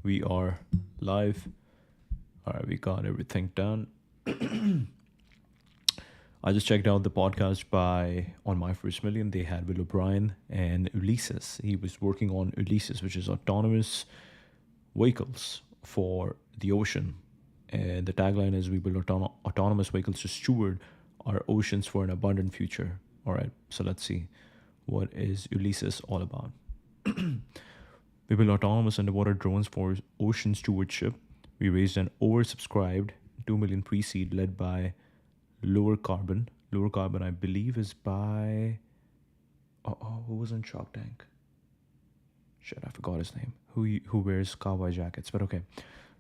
We are live. All right, we got everything done. I just checked out the podcast by On My First Million. They had Will O'Brien and Ulysses. He was working on Ulysses, which is autonomous vehicles for the ocean. And the tagline is, "We build autonomous vehicles to steward our oceans for an abundant future." All right, so let's see. What is Ulysses all about? We built autonomous underwater drones for ocean stewardship. We raised an oversubscribed 2 million pre-seed led by Lower Carbon. Lower Carbon, I believe, is by... who was in Shark Tank? Shit, I forgot his name. Who wears cowboy jackets, but okay.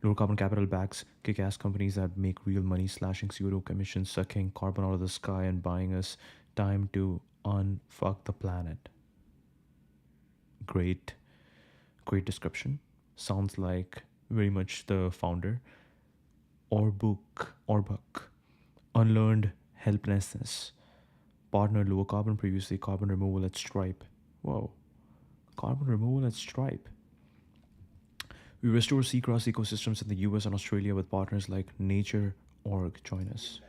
Lower Carbon Capital backs kick-ass companies that make real money, slashing CO2 emissions, sucking carbon out of the sky, and buying us time to unfuck the planet. Great description. Sounds like very much the founder. Orbuck. Unlearned helplessness. Partner lower carbon, previously carbon removal at Stripe. Whoa. Carbon removal at Stripe. We restore seagrass ecosystems in the US and Australia with partners like Nature.org. Join us.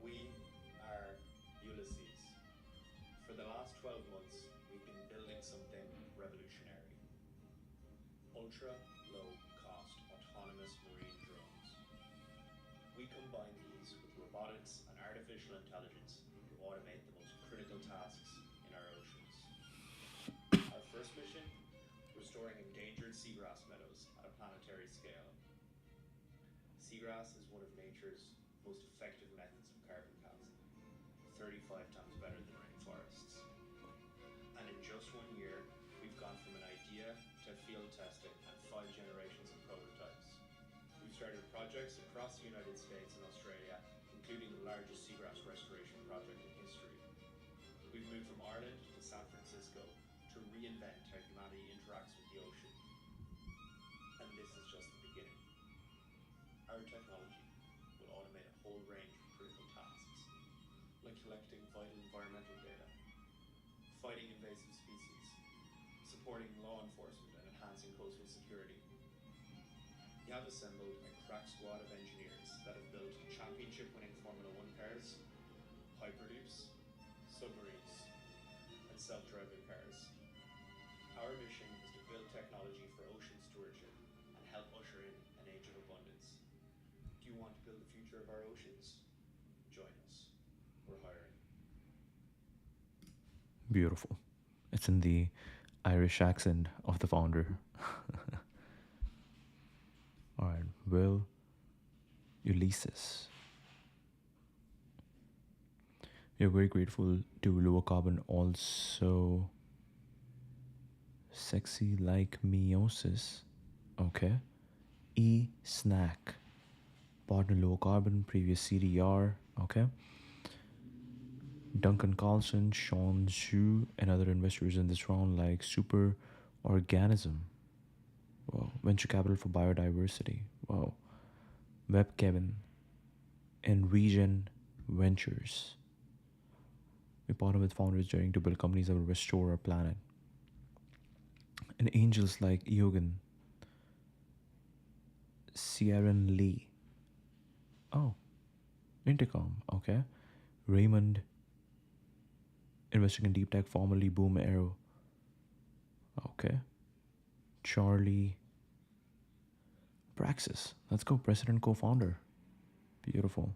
We are Ulysses. For the last 12 months, we've been building something revolutionary. Ultra low cost autonomous marine drones. We combine these with robotics and artificial intelligence to automate the most critical tasks in our oceans. Our first mission, restoring endangered seagrass meadows at a planetary scale. Seagrass is one of nature's most effective methods of carbon capture, 35 times better than rainforests. And in just 1 year, we've gone from an idea to field testing and 5 generations of prototypes. We've started projects across the United States and Australia, including the largest seagrass restoration project in history. We've moved from Ireland to San Francisco to reinvent how humanity interacts with the ocean. And this is just the beginning. Our technology will automate a whole range of critical tasks, like collecting vital environmental data, fighting invasive species, supporting law enforcement and enhancing coastal security. We have assembled a crack squad of engineers that have built championship-winning Formula One cars, hyperloops, submarines, and self-driving cars. Our mission is to build technology for ocean stewardship and help usher in an age of abundance. Do you want to build the future of our oceans? Join us. We're hiring. Beautiful. It's in the Irish accent of the founder. All right, Will Ulysses. We are very grateful to Lower Carbon, also Sexy Like Meiosis. Okay. Snack. Partner Low Carbon, previous CDR. Okay. Duncan Carlson, Sean Zhu, and other investors in this round like Super Organism. Wow. Venture Capital for Biodiversity. Wow. Web Kevin and Regen Ventures. We partner with founders daring to build companies that will restore our planet. And angels like Yogan, Sierran Lee. Oh, Intercom. Okay. Raymond, investing in deep tech, formerly Boom Arrow. Okay. Charlie Praxis. Let's go. President, co-founder. Beautiful.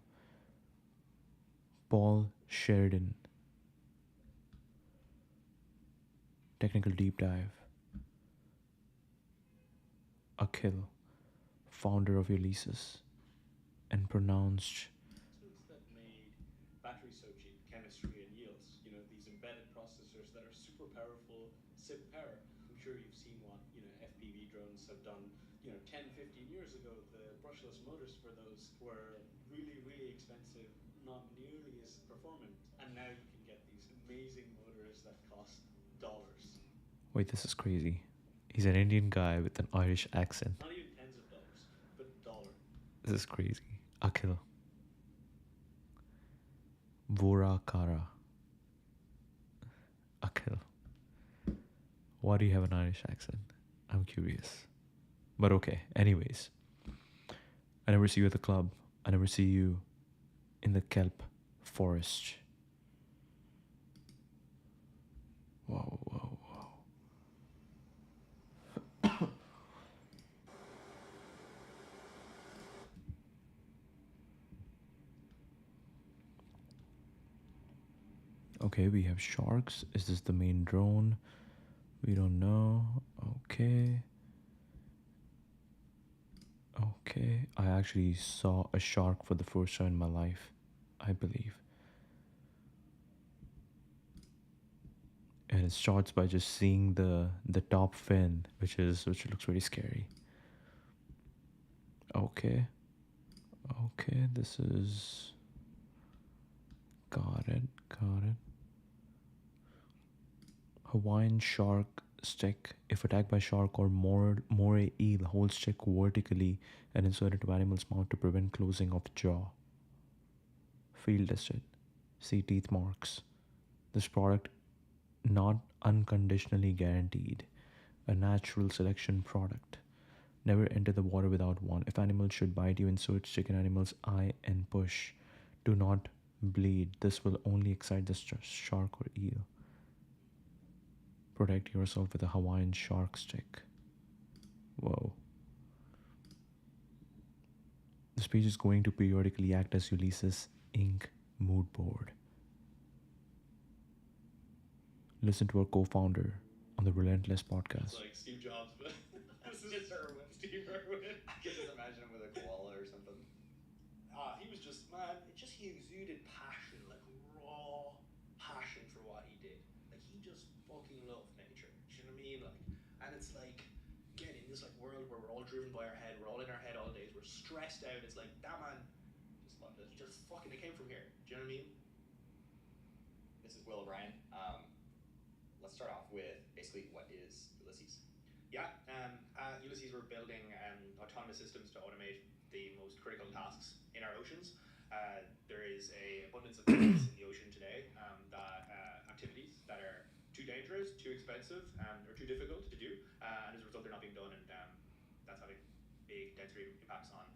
Paul Sheridan. Technical deep dive. Akhil, founder of Ulysses, and pronounced Tools that made batteries so cheap, chemistry and yields. These embedded processors that are super powerful, SIP power. I'm sure you've seen what, FPV drones have done. 10, 15 years ago, the brushless motors for those were really, really expensive, not nearly as performant. And now you can get these amazing motors that cost dollars. wait, this is crazy. He's an Indian guy with an Irish accent. Not even tens of dollars, but dollar. This is crazy. Akhil. Vorakara. Akhil. Why do you have an Irish accent? I'm curious. But okay, anyways. I never see you at the club. I never see you in the kelp forest. Whoa, whoa, whoa. Okay, we have sharks. Is this the main drone? We don't know. Okay. Okay. I actually saw a shark for the first time in my life, I believe. And it starts by just seeing the top fin, which looks very scary. Okay. Okay, this is got it, got it. Hawaiian shark stick. If attacked by shark or moray eel, hold stick vertically and insert into animal's mouth to prevent closing of jaw. Field tested. See teeth marks. This product not unconditionally guaranteed. A natural selection product. Never enter the water without one. If animals should bite you, insert stick in animal's eye and push. Do not bleed. This will only excite the shark or eel. Protect yourself with a Hawaiian shark stick. Whoa. This page is going to periodically act as Ulysses Inc. mood board. Listen to our co-founder on the Relentless podcast. It's like Steve Jobs, but this is just Irwin. Steve Irwin. I can just imagine him with a koala or something. He was just, man, he exuded passion, like raw passion for what he did. Like, he just fucking loved nature. Do you know what I mean? Like, and it's like, again, in this like world where we're all driven by our head, we're all in our head all days, we're stressed out. It's like, that man just fucking, it came from here. Do you know what I mean? This is Will O'Brien. Let's start off with basically what is Ulysses? Yeah, Ulysses, we're building autonomous systems to automate the most critical tasks in our oceans. There is an abundance of things in the ocean today, activities that are too dangerous, too expensive, or too difficult to do, and as a result, they're not being done, and that's having big downstream impacts on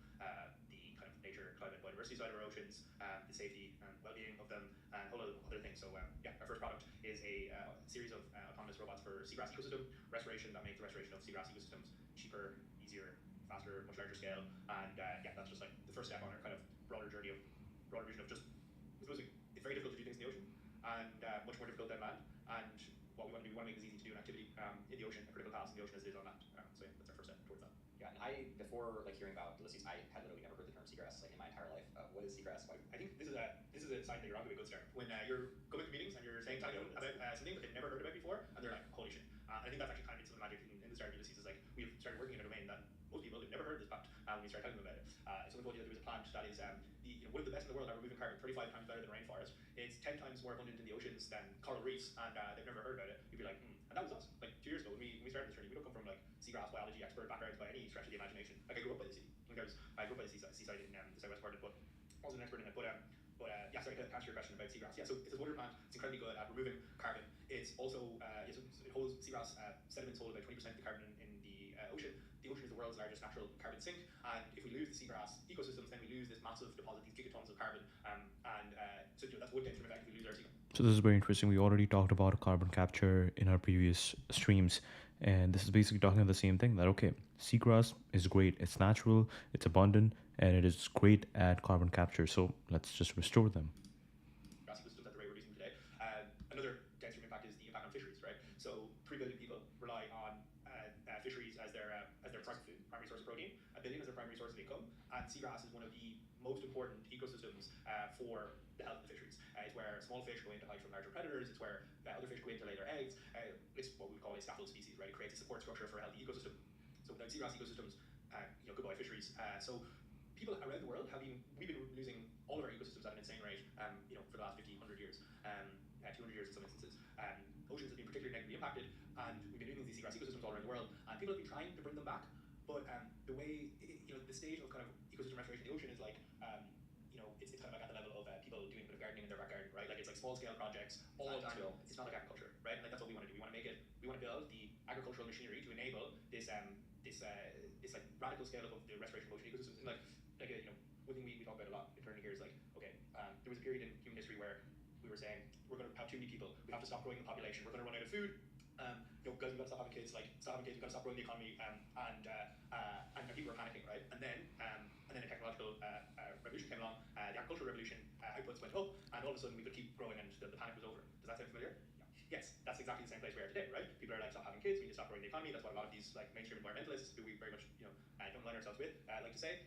the kind of nature, climate, biodiversity side of our oceans, the safety and well-being of them, and a whole lot of other things. So, yeah, our first product is a series of autonomous robots for seagrass ecosystem restoration that make the restoration of seagrass ecosystems cheaper, easier, faster, much larger scale, and yeah, that's just like the first step on our kind of broader journey of broader vision of just, I suppose it's very difficult to do things in the ocean, and much more difficult than land, and what we want to do, we want to make this easy to do an activity in the ocean, a critical task in the ocean as it is on land. So yeah, that's our first step towards that. Yeah, and before like hearing about Ulysses, I had literally never heard the term seagrass like in my entire life. What is seagrass? I think this is a sign that you're on to a good start. When you're going to meetings and you're saying about something that they've never heard about before, and they're like, holy shit. I think that's actually kind of some of the magic in the start of Ulysses is like, we've started working in a domain that most people have never heard of this plant, and we started telling them about it. If someone told you that there was a plant that is one of the best in the world at removing carbon, 35 times better than rainforest, it's 10 times more abundant in the oceans than coral reefs, and they've never heard about it, you'd be like, and that was us. Like 2 years ago when we started this journey, we don't come from like seagrass biology expert backgrounds by any stretch of the imagination. Like I grew up by the sea. I grew up by the seaside in the southwest part of it, but I wasn't an expert in it. But yeah, sorry to answer your question about seagrass. Yeah, so it's a water plant. It's incredibly good at removing carbon. It's also it holds seagrass sediments hold about 20% of the carbon in the ocean. The ocean is the world's largest natural carbon sink, and if we lose the seagrass ecosystems, then we lose this massive deposit, these gigatons of carbon, so that's one downstream effect if we lose our seagrass. So this is very interesting. We already talked about carbon capture in our previous streams, and this is basically talking about the same thing, that okay, seagrass is great, it's natural, it's abundant, and it is great at carbon capture, so let's just restore them. Ecosystems at the rate we're using today. Another downstream impact is the impact on fisheries, right? So 3 billion people rely on fisheries as their primary source of protein. 1 billion as their primary source of income, and seagrass is one of the most important ecosystems for the health of the fisheries. It's where small fish go in to hide from larger predators. It's where other fish go in to lay their eggs. It's what we call a scaffold species, right? It creates a support structure for a healthy ecosystem. So without seagrass ecosystems, goodbye fisheries. So people around the world we've been losing all of our ecosystems at an insane rate, for the last 50, 100 years, 200 years in some instances. Oceans have been particularly negatively impacted, and we've been losing these seagrass ecosystems all around the world, and people have been trying to bring them back, but the way, the stage of kind of ecosystem restoration in the ocean is like, it's kind of like at the level of people doing a bit of gardening in their backyard, right? Like it's like small scale projects all the time. It's not like agriculture, right? And like that's what we want to do. We want to build the agricultural machinery to enable this like radical scale up of the restoration of ocean ecosystems. And one thing we talk about a lot internally here is like, okay, there was a period in human history where we were saying we're going to have too many people, we have to stop growing the population, we're going to run out of food. Guys, we've got to stop having kids. Like, stop having kids. We've got to stop growing the economy. And people were panicking, right? And then a technological revolution came along. The agricultural revolution outputs went up, and all of a sudden we could keep growing, and the panic was over. Does that sound familiar? Yeah. Yes, that's exactly the same place we are today, right? People are like, stop having kids. We need to stop growing the economy. That's what a lot of these like mainstream environmentalists, who we very much don't align ourselves with, like to say.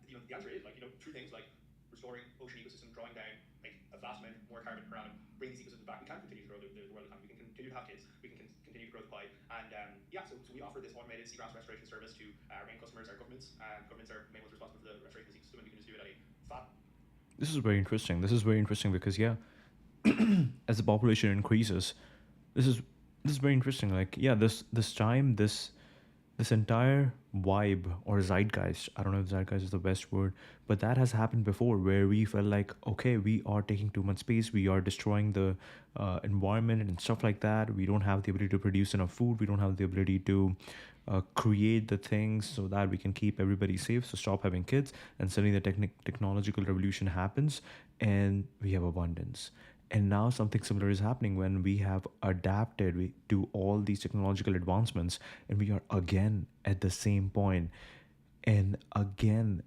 The answer is three things like restoring ocean ecosystem, drawing down like a vast amount more carbon per annum, bring these ecosystems back. We can continue to grow the world economy. We can continue to have kids. We can continue to grow the pie. And so we offer this automated seagrass restoration service to our main customers, our governments. Governments are main ones responsible for the restoration of the ecosystem, and we can just do it at a fat. This is very interesting. This is very interesting because as the population increases, this is very interesting. Like this entire vibe or zeitgeist, I don't know if zeitgeist is the best word, but that has happened before, where we felt like, okay, we are taking too much space, we are destroying the environment and stuff like that. We don't have the ability to produce enough food, we don't have the ability to create the things so that we can keep everybody safe, so stop having kids. And suddenly the technological revolution happens and we have abundance. And now something similar is happening when we have adapted to all these technological advancements, and we are again at the same point. And again,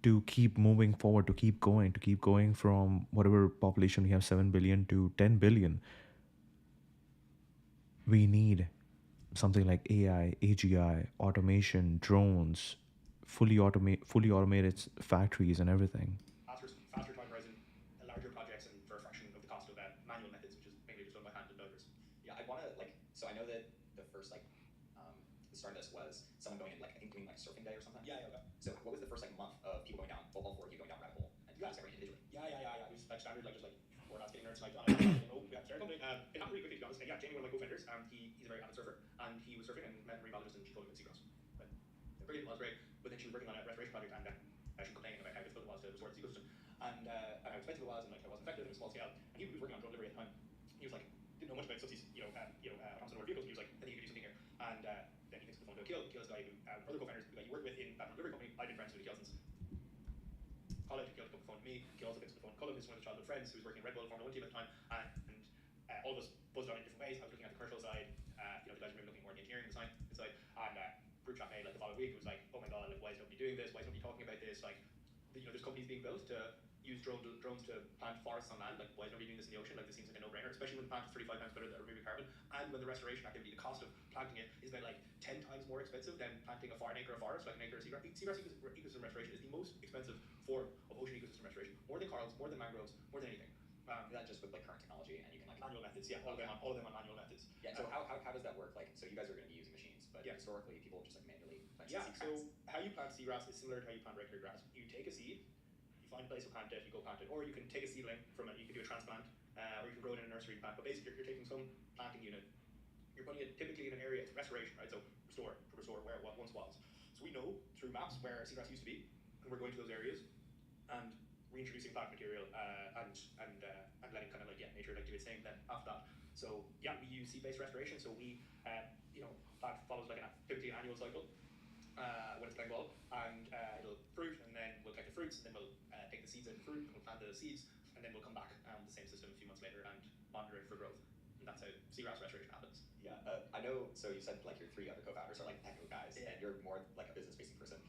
to keep moving forward, to keep going from whatever population we have, 7 billion to 10 billion, we need something like AI, AGI, automation, drones, fully automated factories and everything. Faster time horizon, larger projects, and for a fraction of the cost of manual methods, which is mainly just done by hand and divers. Yeah, I want to so I know that the first the start of this was someone going in I think doing surfing day or something. Yeah. Okay. So what was the first month of people going down, all four of you going down rabbit hole and discovering individually? Yeah. It was like standard, just like four lads getting nerds like I don't know. We have to start something. It happened really quickly, to be honest. Yeah, Jamie, one of my co-founders, he's a very avid surfer, and he was surfing and met Marie Balderson, and she told him it's seagrass. Right. Brilliant, was great. But then she was working on a restoration project, and she complained about how difficult it was to restore the ecosystem, and how expensive it was, and how it wasn't effective in a small scale. And he was working on drone delivery at the time. He was like, didn't know much about subsidies, autonomous underwater vehicles. He was like, I think you could do something here. And then he gets the phone to Akil. Akil's guy who, other co-founders, the guy you work with in that delivery company. I've been friends with Akil since college. Akil picked up the phone to me. Akil also picks up the phone to Cullen, who's one of his childhood friends, who was working in Red Bull Formula 1 team at the time. And all of us buzzed on in different ways. I was looking at the commercial side. The guys were maybe looking more at the engineering side. And group chat made the following week. It was like, oh my god, why is nobody doing this? Why is nobody talking about this? There's companies being built to use drones to plant forests on land. Why is nobody doing this in the ocean? This seems like a no-brainer, especially when the plant is 35 times better at removing carbon, and when the restoration activity, the cost of planting it is about 10 times more expensive than planting an acre of forest, like an acre of seagrass. Seagrass ecosystem restoration is the most expensive form of ocean ecosystem restoration, more than corals, more than mangroves, more than anything. That just with current technology, and you can manual methods, yeah, all of them on manual methods. Yeah. So how does that work? So you guys are going to be using machines, but historically people just manually plant seeds. So how you plant seagrass is similar to how you plant regular grass. You take a seed, you find a place to plant it, you go plant it, or you can take a seedling from it. You can do a transplant, or you can grow it in a nursery and plant. But basically, you're taking some planting unit, you're putting it typically in an area. It's restoration, right? So to restore where what once was. So we know through maps where seagrass used to be, and we're going to those areas and reintroducing plant material and letting nature do its thing then after that. So yeah, we use seed-based restoration. So we plant follows typically an annual cycle when it's playing ball, and it'll fruit, and then we'll collect the fruits, and then we'll take the seeds out of the fruit, and we'll plant the seeds, and then we'll come back the same system a few months later and monitor it for growth. And that's how seagrass restoration happens. Yeah, I know. So you said your three other co-founders are technical guys, and you're more a business-facing person.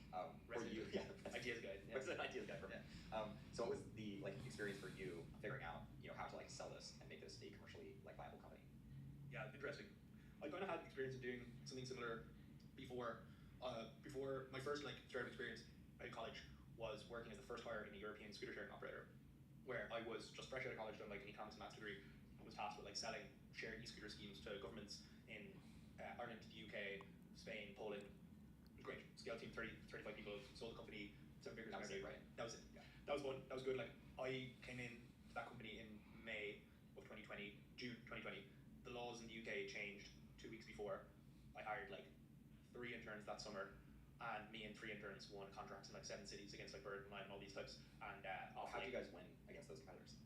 For you, ideas guy. Yeah. What's an ideas guy for me? So what was the experience for you figuring out how to sell this and make this a commercially viable company? Yeah, interesting. I kind of had experience of doing something similar before. Before my first startup experience out of college was working as the first hire in a European scooter sharing operator, where I was just fresh out of college, done an economics and maths degree, and was tasked with selling shared e-scooter schemes to governments in Ireland, the UK, Spain, Poland. It was great. Scale team, 35 people, sold the company, 7 figures. That was it, right? That was it. Yeah. That was fun. That was good. I came in to that company in May of 2020, June 2020. The laws in the UK changed 2 weeks before. I hired 3 interns that summer, and me and 3 interns won contracts in 7 cities against Bird and Lime and all these types. And how did you guys win against those competitors?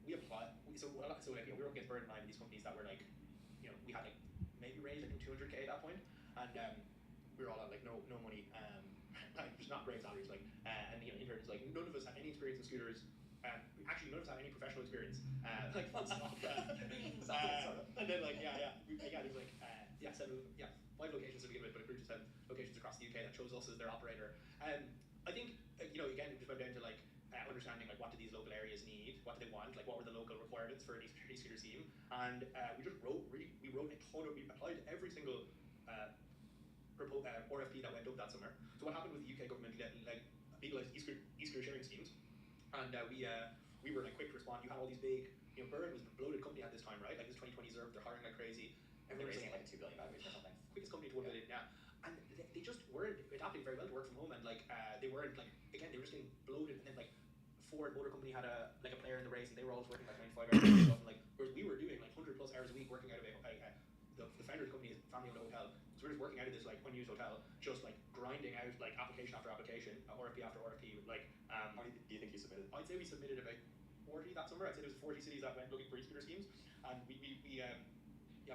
We applied. and we were all on like no money, like just not great salaries, like, and interns, like none of us had any experience in scooters. Actually, none of us had any professional experience. Like full stop. And then like there's like 5 locations to begin with, but it grew to 10 locations across the UK that chose us as their operator. I think again it just went down to like understanding like what do these local areas need, what do they want, like what were the local requirements for an e-scooter scheme, and we applied to every single RFP that went up that summer. So what happened was the UK government like legalized e-scooter sharing schemes, and we were like quick to respond. You had all these big, Bird was a bloated company at this time, right? Like this 2020 Zerv, they're hiring like crazy. And they're raising like a $2 billion valuation or something. Quickest company to 1 billion, yeah. And they just weren't adapting very well to work from home, and like they weren't like, again, they were just getting bloated. And then like Ford Motor Company had a player in the race, and they were always working like 95 hours and stuff. And like whereas we were doing like 100+ hours a week working out of the founder of the company is family owned a hotel, so we're just working out of this like unused hotel, just like grinding out like application after application, RFP after RFP. Like how many do you think you submitted? I'd say we submitted about 40 that summer. I'd say there was 40 cities that went looking for e-scooter schemes, and we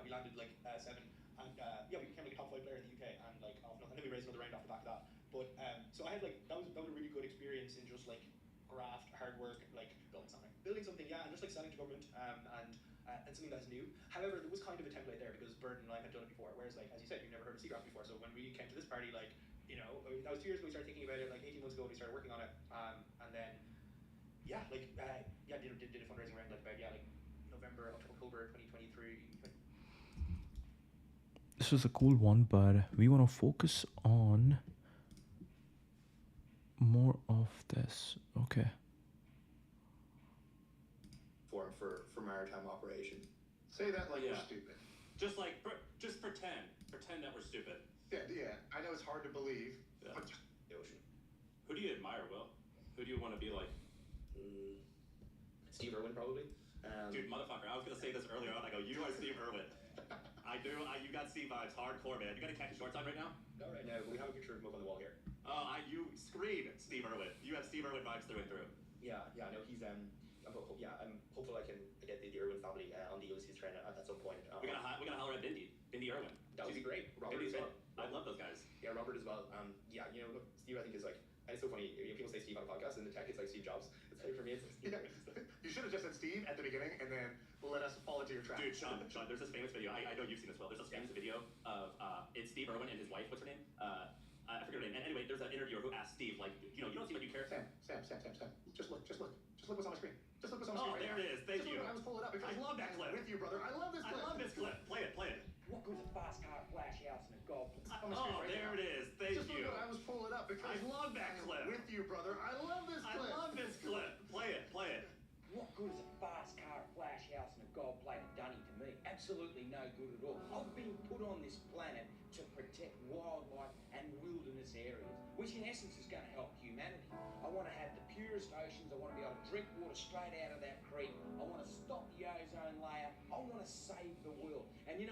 landed like 7, and we became like a top 5 player in the UK, and like off nothing. And then we raised another round off the back of that. But so I had like that was a really good experience in just like graft, hard work, like building something, yeah, and just like selling to government, and something that's new. However, there was kind of a template there because Burden and I had done it before. Whereas, like as you said, you've never heard of Seagraft before. So when we came to this party, like that was 2 years ago. We started thinking about it. Like 18 months ago, we started working on it, and then did a fundraising round like about November, October 2023. This is a cool one, but we want to focus on more of this. Okay. For maritime operation. Say that like we're stupid. Just pretend that we're stupid. Yeah. I know it's hard to believe, but just the ocean. Who do you admire, Will? Who do you want to be like? Steve Irwin, probably. Dude, motherfucker, I was gonna say this earlier on. I go, you are Steve Irwin. I do. You got Steve vibes, hardcore, man. You got a khaki shorts on right now? Not right now, but we have a picture of him up on the wall here. You scream Steve Irwin. You have Steve Irwin vibes through and through. Yeah. No, he's I'm hopeful I can get the Irwin family on the Ulysses train at some point. We gotta holler at Bindi Irwin. That would be great. Robert as well. I love those guys. Yeah, Robert as well. Look, Steve, I think is like, and it's so funny. People say Steve on a podcast, and in the tech, it's like Steve Jobs. It's like for me, it's like Steve. You should have just said Steve at the beginning, and then let us fall into your trap. Dude, Sean, there's this famous video. I know you've seen this, Will. There's this famous video of it's Steve Irwin and his wife. What's her name? I forget her name. And anyway, there's an interviewer who asked Steve, like, you don't seem like you care. Sam. Just look what's on the screen. Just look what's on the screen. Oh, there it is. Thank you. I was pulling it up because I love that clip. With you, brother. I love this clip. I love this clip. Play it. What good's a fast car, flash house, and a golf? Oh, there it is. Thank you. I was pulling it up because I love that clip. With you, brother. I love this clip. I love this clip. Play it. What good is a fast car, flash house, and a gold-plated dunny to me? Absolutely no good at all. I've been put on this planet to protect wildlife and wilderness areas, which in essence is going to help humanity. I want to have the purest oceans. I want to be able to drink water straight out of that creek. I want to stop the ozone layer. I want to save the world. And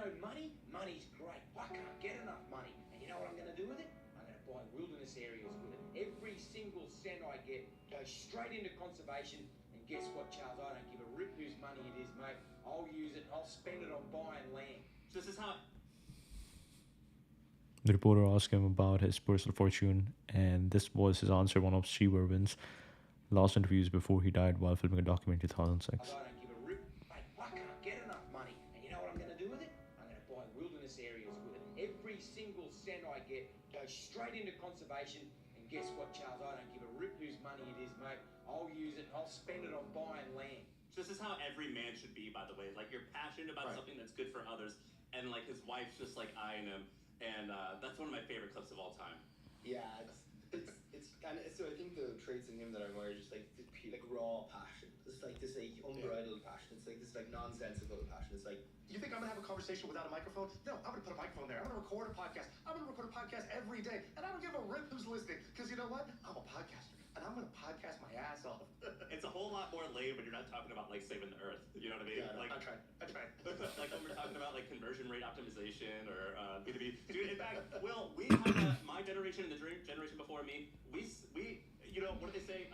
money's great. I can't get enough money. And you know what I'm going to do with it? I'm going to buy wilderness areas with it. Every single cent I get goes straight into conservation. And guess what, Charles? I don't give a rip whose money it is, mate. I'll use it. I'll spend it on buying land. This is how... The reporter asked him about his personal fortune, and this was his answer. One of Steve Irwin's last interviews before he died while filming a documentary in 2006. I don't give a rip. Mate, I can't get enough money. And you know what I'm going to do with it? I'm going to buy wilderness areas with it. Every single cent I get goes straight into conservation. And guess what, Charles? I don't give a rip whose money it is, mate. I'll use it. I'll spend it on buying land. This is how every man should be, by the way. Like, you're passionate about something that's good for others, and like his wife's just like eyeing him. And that's one of my favorite clips of all time. Yeah, it's and so I think the traits in him that I admire are just like raw passion. It's like this like unbridled passion. It's like this like nonsensical passion. It's like, you think I'm gonna have a conversation without a microphone? No, I'm gonna put a microphone there. I'm gonna record a podcast. I'm gonna record a podcast every day, and I don't give a rip who's listening. Because you know what? I'm a podcaster, and I'm gonna podcast my ass off. It's a whole lot more lame when you're not talking about like saving the earth. You know what I mean? Yeah, like I tried. Like when we're talking about like conversion rate optimization or B2B. Dude, in fact, Will, we had my generation and the generation before me. We what do they say?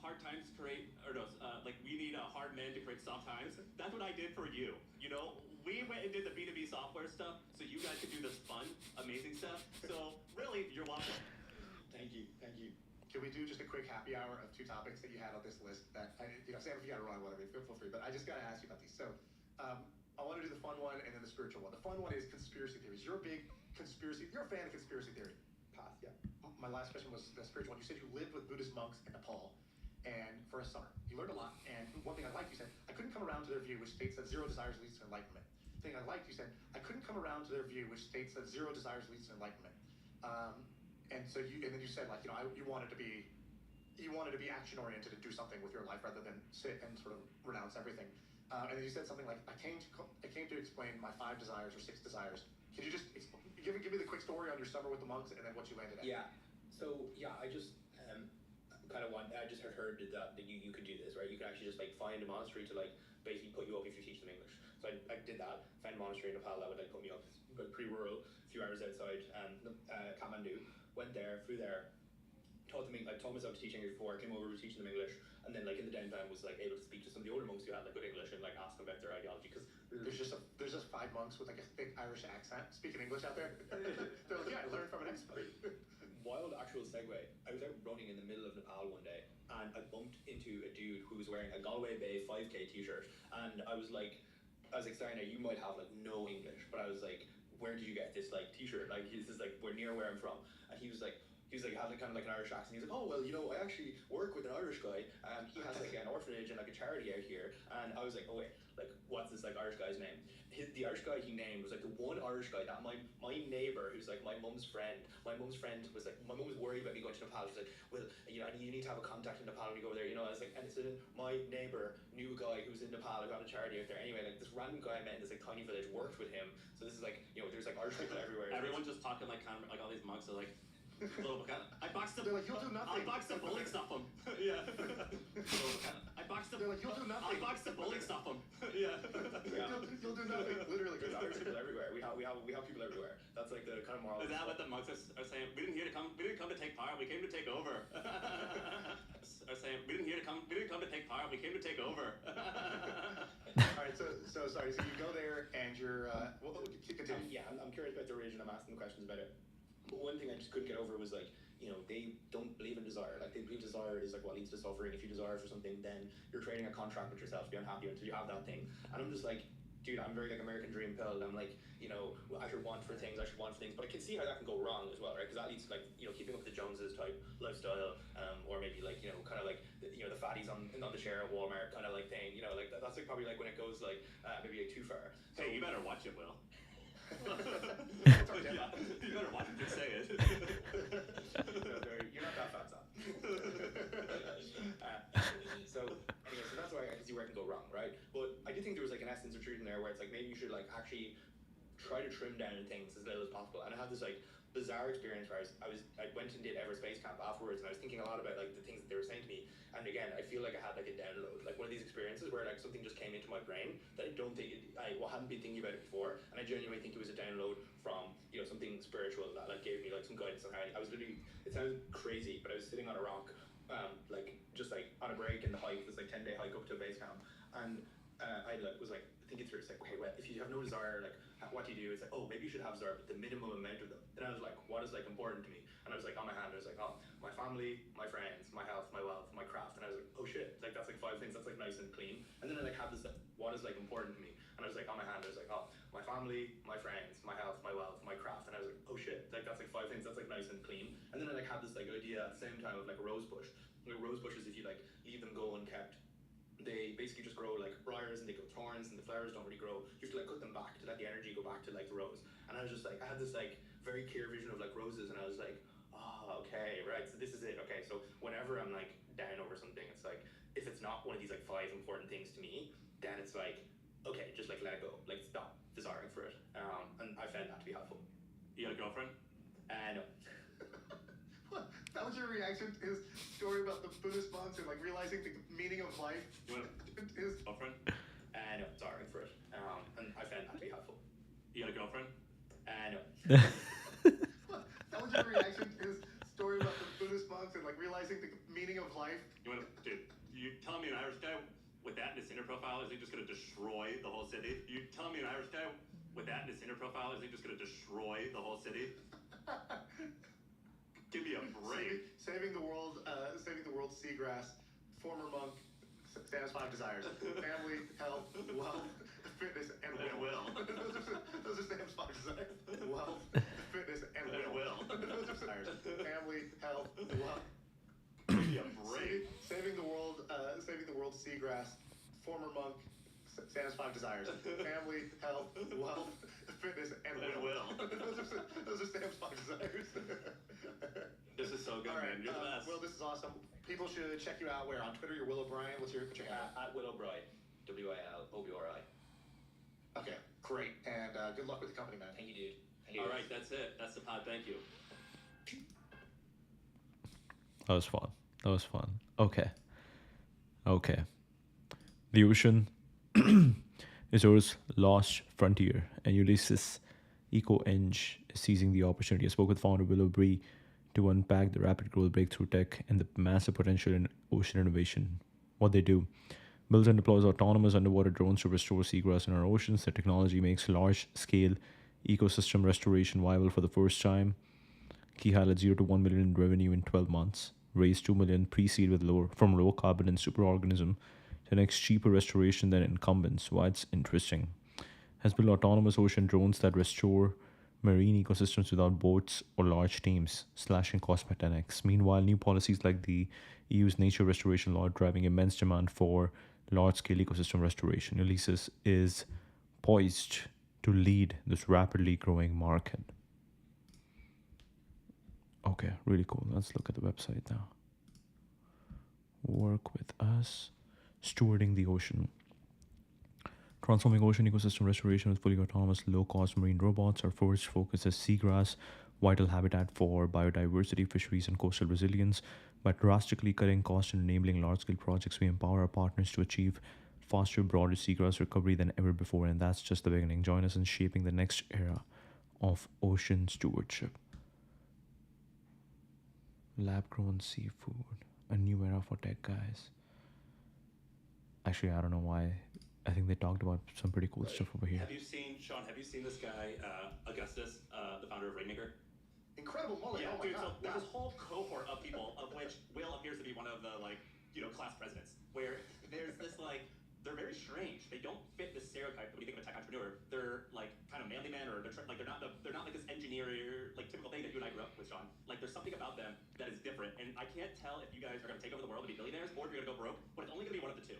Hard times create, or no, like we need hard men to create soft times. That's what I did for you. we went and did the B2B software stuff, so you guys could do this fun, amazing stuff. So really, you're welcome. Thank you. Can we do just a quick happy hour of 2 topics that you had on this list that, Sam, if you got it wrong, whatever, feel free, but I just got to ask you about these. So, I want to do the fun one and then the spiritual one. The fun one is conspiracy theories. You're a big you're a fan of conspiracy theory. Path. Yeah. My last question was the spiritual one. You said you lived with Buddhist monks in Nepal and for a summer. You learned a lot, and one thing I liked, you said, I couldn't come around to their view, which states that 0 desires leads to enlightenment. The thing I liked, you said, I couldn't come around to their view, which states that 0 desires leads to enlightenment. And then you said, like, you wanted to be action oriented and do something with your life rather than sit and sort of renounce everything. And then you said something like, I came to explain my 5 desires or 6 desires. Can you just give me the quick story on your summer with the monks and then what you landed at? Yeah. So yeah, I just I just heard that you could do this, right? You could actually just like find a monastery to like basically put you up if you teach them English. So I did that. Found a monastery in Nepal that would like put me up. It's pretty rural, a few hours outside Kathmandu. Went there, flew there. Taught myself to teach English before. I came over, was teaching them English, and then like in the downtime was like able to speak to some of the older monks who had like good English and like ask them about their ideology because there's just 5 monks with like a thick Irish accent speaking English out there. They're like, yeah, I learned from an expert. Wild actual segue. I was out running in the middle of Nepal one day, and I bumped into a dude who was wearing a Galway Bay 5K t-shirt, and I was like, sorry, now you might have like no English, but I was like, where did you get this like t-shirt? Like, this is like, we're near where I'm from, and he was like, had like kind of like an Irish accent. He's like, oh well, I actually work with an Irish guy, and he has like an orphanage and like a charity out here. And I was like, oh wait, like what's this like Irish guy's name? The Irish guy he named was like the one Irish guy that my neighbor, who's like my mum's friend. My mum's friend was like, my mum was worried about me going to Nepal. She's like, well, you need to have a contact in Nepal when you go there. I was like, and it's my neighbor knew a guy who was in Nepal who got a charity out there. Anyway, like this random guy I met in this like tiny village worked with him. So this is like, there's like Irish people everywhere. Everyone just talking like kind of like all these monks are like. I boxed him. They're like, you'll do nothing. I boxed the bully stuff him. Yeah. I boxed him. They're like, you'll do nothing. I boxed the bully stuff him. Yeah. You'll do nothing. Literally, there's Irish people everywhere. We have people everywhere. That's like the kind of moral. Is that what the monks are saying? We didn't come to take part. We came to take over. Are saying we didn't come to take part. We came to take over. All right. So sorry. So you go there and you're. Continue. Yeah, I'm curious about the religion. I'm asking questions about it. But one thing I just couldn't get over was like, they don't believe in desire. Like they believe desire is like what leads to suffering. If you desire for something, then you're creating a contract with yourself to be unhappy until you have that thing. And I'm just like, dude, I'm very like American dream pill. I'm like, I should want for things. But I can see how that can go wrong as well, right? Because that leads to like, keeping up with the Joneses type lifestyle, or maybe like, kind of like, the fatties on the share at Walmart kind of like thing. Like that's like probably like when it goes like maybe like too far. So, hey, you better watch it, Will. Yeah, you better watch it. Just say it. You're not that fat, son. So that's why I can see where it can go wrong, right? But I do think there was like an essence of truth in there where it's like maybe you should like actually try to trim down things as little as possible. And I had this like bizarre experience where I went and did Everest Base Camp afterwards, and I was thinking a lot about like the things that they were saying to me. And again, I feel like I had like a download, like one of these experiences where like something just came into my brain that I don't think I hadn't been thinking about it before, and I genuinely think it was a download from something spiritual that like gave me like some guidance on how I was literally. It sounds crazy, but I was sitting on a rock, like just like on a break in the hike, this like 10-day hike up to a base camp, and I was like thinking through. It's like, okay, well, if you have no desire, like what do you do? It's like, oh, maybe you should have desire, but the minimum amount of them. Then I was like, what is like important to me? And I was like, on my hand, I was like, oh, my family, my friends, my health, my wealth, my craft. And I was like, oh shit, like that's like 5 things. That's like nice and clean. And then I like had this like, what is like important to me? And I was like, on my hand, I was like, oh, my family, my friends, my health, my wealth, my craft. And I was like, oh shit, like that's like 5 things. That's like nice and clean. And then I like had this like idea at the same time of like a rose bush. Like rose bushes, if you like leave them go unkept, they basically just grow like briars and they grow thorns, and the flowers don't really grow. You have to like cut them back to let the energy go back to like the rose. And I was just like, I had this like very clear vision of like roses, and I was like, oh, okay, right, so this is it. Okay, so whenever I'm like down over something, it's like, if it's not one of these like 5 important things to me, then it's like, okay, just like let it go, like stop desiring for it. And I found that to be helpful. You got a girlfriend? No. What? That was your reaction to his story about the Buddhist monks and like realizing the meaning of life? You want His girlfriend? No, desiring for it. And I found that to be helpful. You got a girlfriend? No. What? That was your reaction to his story about the Buddhist monks and like realizing the meaning of life? Dude, you telling me an Irish guy with that in his Tinder profile, is he just gonna destroy the whole city? You tell me an Irish guy with that in his Tinder profile, is he just gonna destroy the whole city? Give me a break. Saving the world, seagrass, former monk, Sam's 5 desires: family, health, wealth, fitness, and will. Those are Sam's 5 desires: wealth, fitness, and will. Those are desires: family, health, wealth. Give me a break. Saving the world, seagrass, former monk, Sam's 5 desires: family, health, wealth, fitness, and will. Those are Sam's 5 desires. This is so good, All right, man. You're the best. Will, this is awesome. People should check you out where? On Twitter, you're Will O'Brien. What's your handle? At Will O'Brien, WILOBRI. Okay, great. And good luck with the company, man. Thank you, dude. Thank you. All right, that's it. That's the pod. Thank you. That was fun. That was fun. Okay. The ocean is Earth's lost frontier, and Ulysses Eco-Eng is seizing the opportunity. I spoke with founder Will O'Brien to unpack the rapid growth, breakthrough tech, and the massive potential in ocean innovation. What they do: builds and deploys autonomous underwater drones to restore seagrass in our oceans. The technology makes large-scale ecosystem restoration viable for the first time. Key highlights: 0 to 1 million in revenue in 12 months. Raised 2 million pre-seed with from low carbon and superorganism to next cheaper restoration than incumbents. Why it's interesting: has built autonomous ocean drones that restore marine ecosystems without boats or large teams, slashing costs by 10x. Meanwhile, new policies like the EU's nature restoration law are driving immense demand for large-scale ecosystem restoration. Ulysses is poised to lead this rapidly growing market. Okay, really cool. Let's look at the website now. Work with us. Stewarding the ocean. Transforming ocean ecosystem restoration with fully autonomous, low-cost marine robots. Our first focus is seagrass, vital habitat for biodiversity, fisheries, and coastal resilience. By drastically cutting costs and enabling large-scale projects, we empower our partners to achieve faster, broader seagrass recovery than ever before, and that's just the beginning. Join us in shaping the next era of ocean stewardship. Lab-grown seafood, a new era for tech, guys. Actually, I don't know why. I think they talked about some pretty cool stuff over here. Have you seen this guy, Augustus, the founder of Rainmaker? Incredible mullet. Yeah, Oh my dude, God. so there's this whole cohort of people, of which Will appears to be one of the, class presidents, where there's this, they're very strange. They don't fit this stereotype when you think of a tech entrepreneur. They're, kind of manly men, or they're not like this engineer, typical thing that you and I grew up with, Sean. There's something about them that is different, and I can't tell if you guys are going to take over the world and be billionaires, or if you're going to go broke, but it's only going to be one of the two.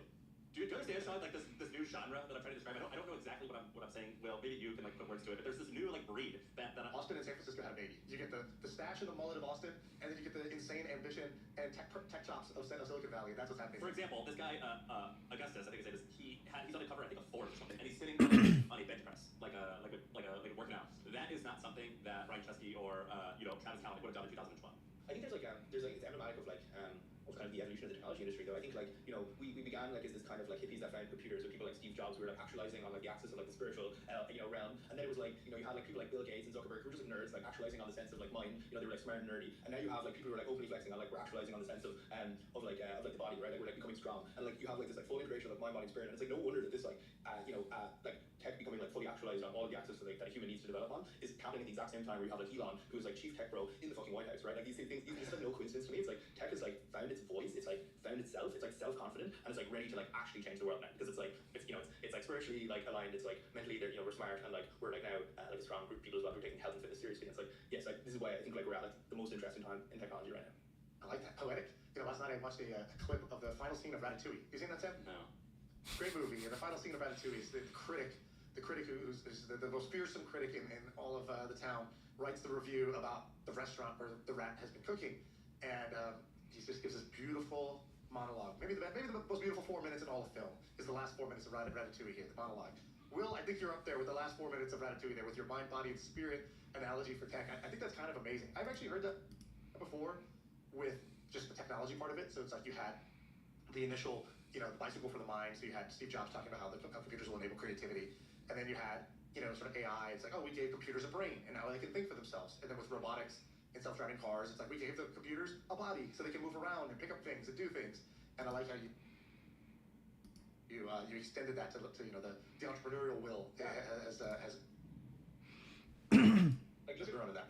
Do you understand, Sean, this new genre that I'm trying to describe? I don't know exactly what I'm saying. Will, maybe you can put words to it, but there's this new breed that Austin and San Francisco had a baby. You get the stash and the mullet of Austin, and then you get the insane ambition and tech chops of Silicon Valley. That's what's happening. For example, this guy Augustus, I think his name is, he's on the cover, I think, of Forbes or something, and he's sitting on a bench press, like a working out. That is not something that Ryan Chesky or Travis Kalanick would have done in 2012. I think it's emblematic of kind of the evolution of the technology industry, though. I think we began as this kind of hippies that found computers, with people like Steve Jobs who were actualizing on the axis of the spiritual realm, and then it was you had people like Bill Gates and Zuckerberg who were just nerds actualizing on the sense of mind. They were smart and nerdy, and now you have people who are openly flexing on we're actualizing on the sense of the body, right? We're becoming strong, and you have this full integration of mind, body, spirit, and it's no wonder that this tech becoming fully actualized on all of the axis that a human needs to develop on is happening at the exact same time where you have Elon, who is chief tech bro in the fucking White House, right? These things, it's no coincidence to me. It's tech has found its voice, it's found itself, it's self-confident, and it's ready to actually change the world now, because it's spiritually aligned, it's mentally we're smart, and we're now a strong group of people as well who are taking health and fitness seriously, and it's yes, this is why I think we're at the most interesting time in technology right now. I like that. Poetic. Last night I watched a clip of the final scene of Ratatouille. You seen that, Sam? No. Great movie. And the final scene of Ratatouille is the critic who's the most fearsome critic in all of the town, writes the review about the restaurant where the rat has been cooking, and he just gives this beautiful monologue. Maybe the most beautiful 4 minutes in all of film is the last 4 minutes of Ratatouille here, the monologue. Will, I think you're up there with the last 4 minutes of Ratatouille there, with your mind, body, and spirit analogy for tech. I think that's kind of amazing. I've actually heard that before with just the technology part of it. So it's you had the initial, the bicycle for the mind. So you had Steve Jobs talking about how computers will enable creativity. And then you had, sort of AI. It's we gave computers a brain, and now they can think for themselves. And then with robotics and self-driving cars, it's we gave the computers a body so they can move around and pick up things and do things. And I like how you You extended that to you know the entrepreneurial will as Like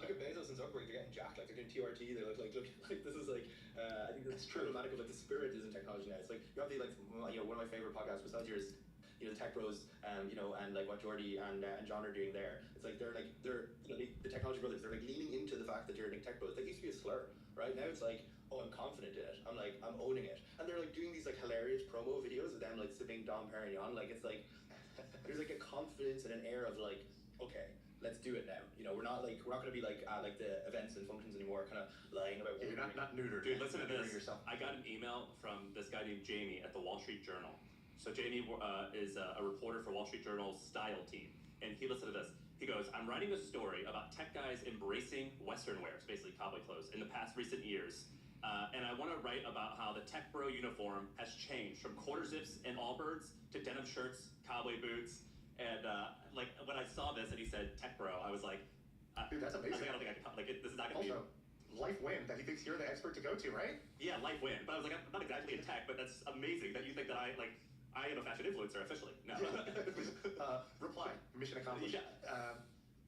look at Bezos and Zuckerberg, they're getting jacked, like they're doing TRT, they're like this is like I think that's problematic of like the spirit is in technology now. It's like you have the you know, one of my favorite podcasts besides yours, you know, the Tech Bros, you know, and like what Jordy and John are doing there. It's like they're you know, the technology brothers, they're like leaning into the fact that they're like tech bros. That used to be a slur, right? Now it's like, oh, I'm confident in it. I'm owning it. And they're like doing these like hilarious promo videos of them like sipping Dom Perignon. Like it's like there's like a confidence and an air of like, okay, let's do it now. You know, we're not gonna be like at like the events and functions anymore, kind of lying about. You're not neutered. Dude, listen to this. Yourself. I got an email from this guy named Jamie at the Wall Street Journal. So Jamie is a reporter for Wall Street Journal's style team, and he listened to this. He goes, "I'm writing a story about tech guys embracing Western wear, it's basically cowboy clothes, in the past recent years. And I want to write about how the tech bro uniform has changed from quarter zips and Allbirds to denim shirts, cowboy boots." And like when I saw this and he said tech bro, I was like, dude, that's amazing. I don't think I can, like this is not going to be. Life win that he thinks you're the expert to go to, right? Yeah, life win. But I was like, I'm not exactly in tech, but that's amazing that you think that I am a fashion influencer officially. No. Reply. Mission accomplished. Yeah.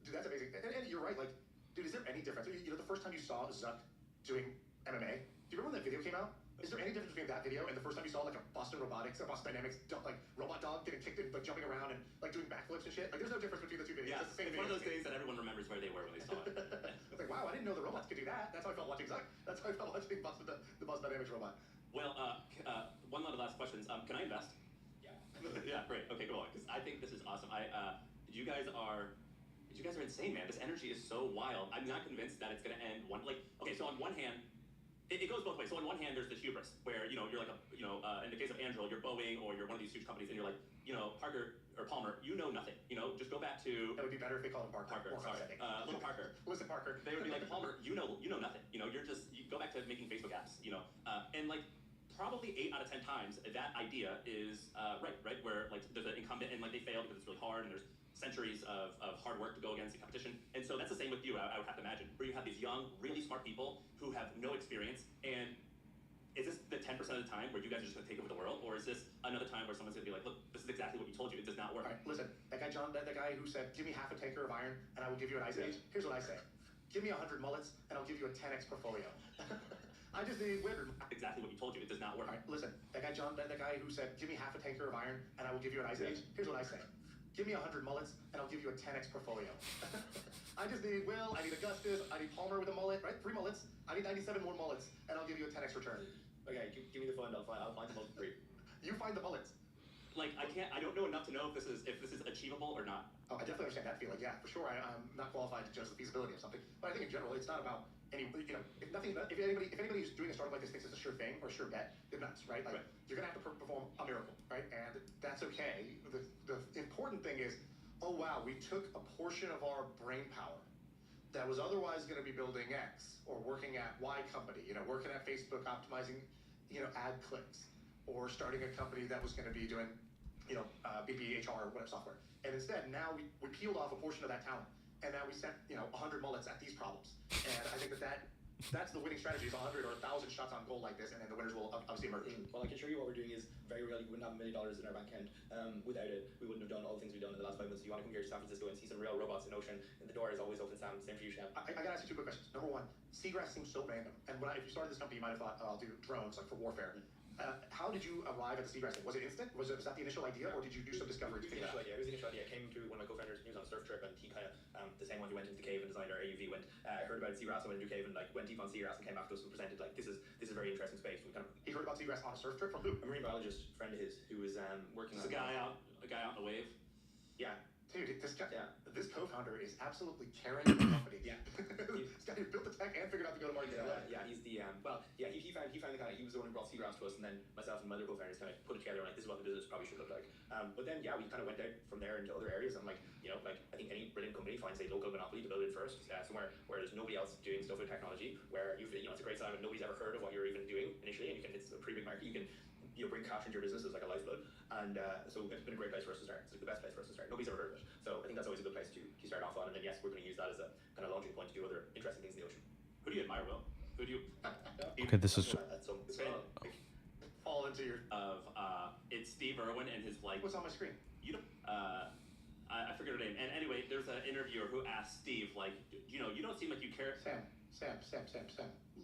Dude, that's amazing. And you're right. Like, dude, is there any difference? You know, the first time you saw Zuck doing MMA, do you remember when that video came out? Is there any difference between that video and the first time you saw like a Boston Robotics or Boston Dynamics like robot dog getting kicked in, like jumping around and like doing backflips and shit? Like, there's no difference between the two videos. Yeah, it's the same it's one of those days that everyone remembers where they were when they saw it. It's like, wow, I didn't know the robots could do that. That's how I felt watching Zuck. That's how I felt watching the Boston Dynamics robot. Well, one of the last questions. Can I invest? Yeah. Yeah, great. Okay, go on. Because I think this is awesome. You guys are insane, man. This energy is so wild. I'm not convinced that it's going to end okay, so on one hand, it goes both ways. So on one hand, there's the hubris where, you know, you're like in the case of Anduril, you're Boeing or you're one of these huge companies and you're like, you know, Parker or Palmer, you know nothing. You know, just go back to. That would be better if they called him Parker. Sorry. Little Parker. Listen, Parker. They would be like, Palmer, you know nothing. You know, you go back to making Facebook apps, you know, and like probably 8 out of 10 times that idea is right, where like there's an incumbent and like they fail because it's really hard and there's centuries of hard work to go against the competition. And so that's the same with you, I would have to imagine, where you have these young, really smart people who have no experience. And is this the 10% of the time where you guys are just going to take over the world? Or is this another time where someone's going to be like, look, this is exactly what you told you. It does not work. All right, listen, that guy John, the guy who said, give me half a tanker of iron and I will give you an ice age. Here's what I say. Give me 100 mullets and I'll give you a 10x portfolio. I just need winter. Exactly what you told you. It does not work. All right, listen, that guy John, the guy who said, give me half a tanker of iron and I will give you an ice age. Here's what I say. Give me 100 mullets, and I'll give you a 10x portfolio. I just need Will, I need Augustus, I need Palmer with a mullet, right? 3 mullets. I need 97 more mullets, and I'll give you a 10x return. Okay, give me the fund. I'll find the mullet for you. You find the mullets. Like I don't know enough to know if this is achievable or not. Oh, I definitely understand that feeling. Yeah, for sure. I'm not qualified to judge the feasibility of something, but I think in general, it's not about any. You know, if anybody who's doing a startup like this thinks it's a sure thing or a sure bet, they're nuts, right? Like you're gonna have to perform a miracle, right? And that's okay. The important thing is, oh wow, we took a portion of our brain power that was otherwise going to be building X or working at Y company, you know, working at Facebook optimizing, you know, ad clicks, or starting a company that was going to be doing, you know, BPHR or whatever software. And instead, now we peeled off a portion of that talent, and now we sent, you know, 100 mullets at these problems. And I think that's the winning strategy, is 100 or 1,000 shots on goal like this, and then the winners will obviously emerge. Well, I can assure you what we're doing is very real. We wouldn't have $1 million in our bank account. Without it, we wouldn't have done all the things we've done in the last 5 months. If you want to come here to San Francisco and see some real robots in ocean, and the door is always open, Sam. Same for you, Shem. I gotta ask you 2 quick questions. Number 1, seagrass seems so random. And if you started this company, you might have thought, oh, I'll do drones like for warfare. How did you arrive at the seagrass thing? Was it instant? Was that the initial idea, or did you do some discovery to figure it out? It was the initial idea. I came to one of my co-founders. He was on a surf trip, and he kind of the same one who went into the cave and designed our AUV went heard about seagrass and went into a cave and like went deep on seagrass and came back to us and presented like this is a very interesting space. We kind of he heard about seagrass on a surf trip from who? A marine biologist friend of his who was working on a guy out in the wave. Yeah. Dude, this co-founder is absolutely tearing the company. Yeah. This guy who built the tech and figured out the go-to-market. Yeah, he's the he found the kind of, he was the one who brought seagrass to us, and then myself and my other co-founders kind of put it together and like this is what the business probably should look like. But then we kind of went out from there into other areas, and like, you know, like I think any brilliant company finds a local monopoly to build it first, somewhere where there's nobody else doing stuff with technology, where it's a great sign, but nobody's ever heard of what you're even doing initially, and it's a pretty big market. You can bring cash into your business as like a lifeblood, and so it's been a great place for us to start. It's like the best place for us to start. Nobody's ever heard of it, so I think that's always a good place to start off on. And then yes, we're going to use that as a kind of launching point to do other interesting things in the ocean. Who do you admire, Will? Who do you? Okay, this is. fall into your... It's Steve Irwin and his like. What's on my screen? You don't. I forget her name. And anyway, there's an interviewer who asked Steve, like, you know, you don't seem like you care. Sam.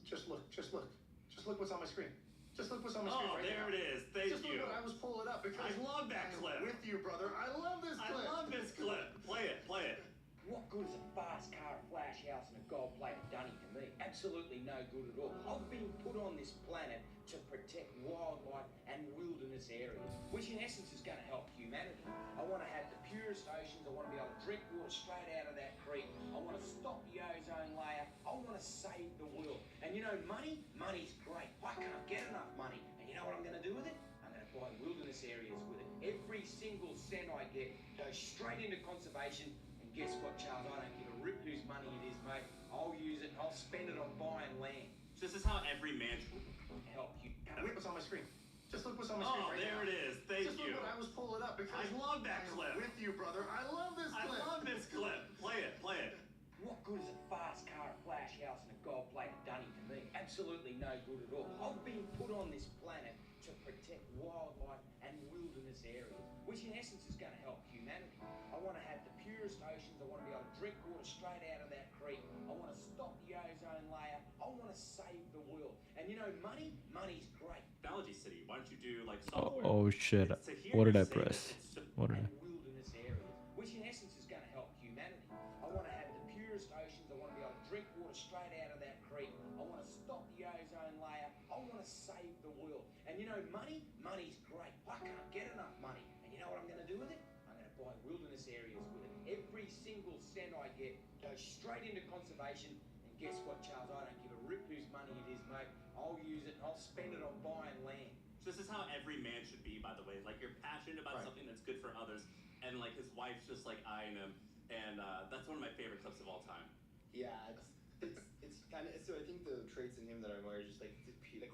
Just look what's on my screen. Just look what's on my screen right now. Oh, there it is. Thank Just you. Look what I was pulling up because I love that clip. With you, brother. I love this clip. I love this clip. Play it. What good is a fast car, a flash house, and a gold-plated dunny to me? Absolutely no good at all. I've been put on this planet to protect wildlife and wilderness areas, which in essence is going to help humanity. I want to have the purest oceans. I want to be able to drink water straight out of that creek. I want to stop the ozone layer. I want to save the world. And you know, money's great. I can't get enough money. And you know what I'm going to do with it? I'm going to buy wilderness areas with it. Every single cent I get goes straight into conservation. Guess what, Charles? I don't give a rip whose money it is, mate. I'll use it and I'll spend it on buying land. This is how every man should help you. Wait, what's on my screen? Just look what's on my screen right now. Oh, there it is. Thank Just you. Look what I was pulling up because I love that clip. With you, brother. I love this clip. I love this clip. Play it. What good is a fast car, a flash house, and a gold-plated dunny to me? Absolutely no good at all. I've been put on this planet to protect wildlife and wilderness areas, which in essence is going to help humanity. I want to have the purest oceans. I want to be able to drink water straight out of that creek. I want to stop the ozone layer. I want to save the world. And you know, money's great. Technology City. Why don't you do like software? Oh shit! What did I press? What did I? Wilderness areas, which in essence is going to help humanity. I want to have the purest oceans. I want to be able to drink water straight out of that creek. I want to stop the ozone layer. I want to save the world. And you know, money's great. I can't get enough money. And you know what I'm going to do with it? I'm going to buy wilderness areas with it. Every single cent I get goes straight into conservation. And guess what, Charles? I don't give a rip whose money it is, mate. I'll use it and I'll spend it on buying land. This is how every man should be, by the way. Like, you're passionate about something that's good for others, and like his wife's just like eyeing him, and that's one of my favorite clips of all time. Yeah, it's kind of so. I think the traits in him that I admire is just like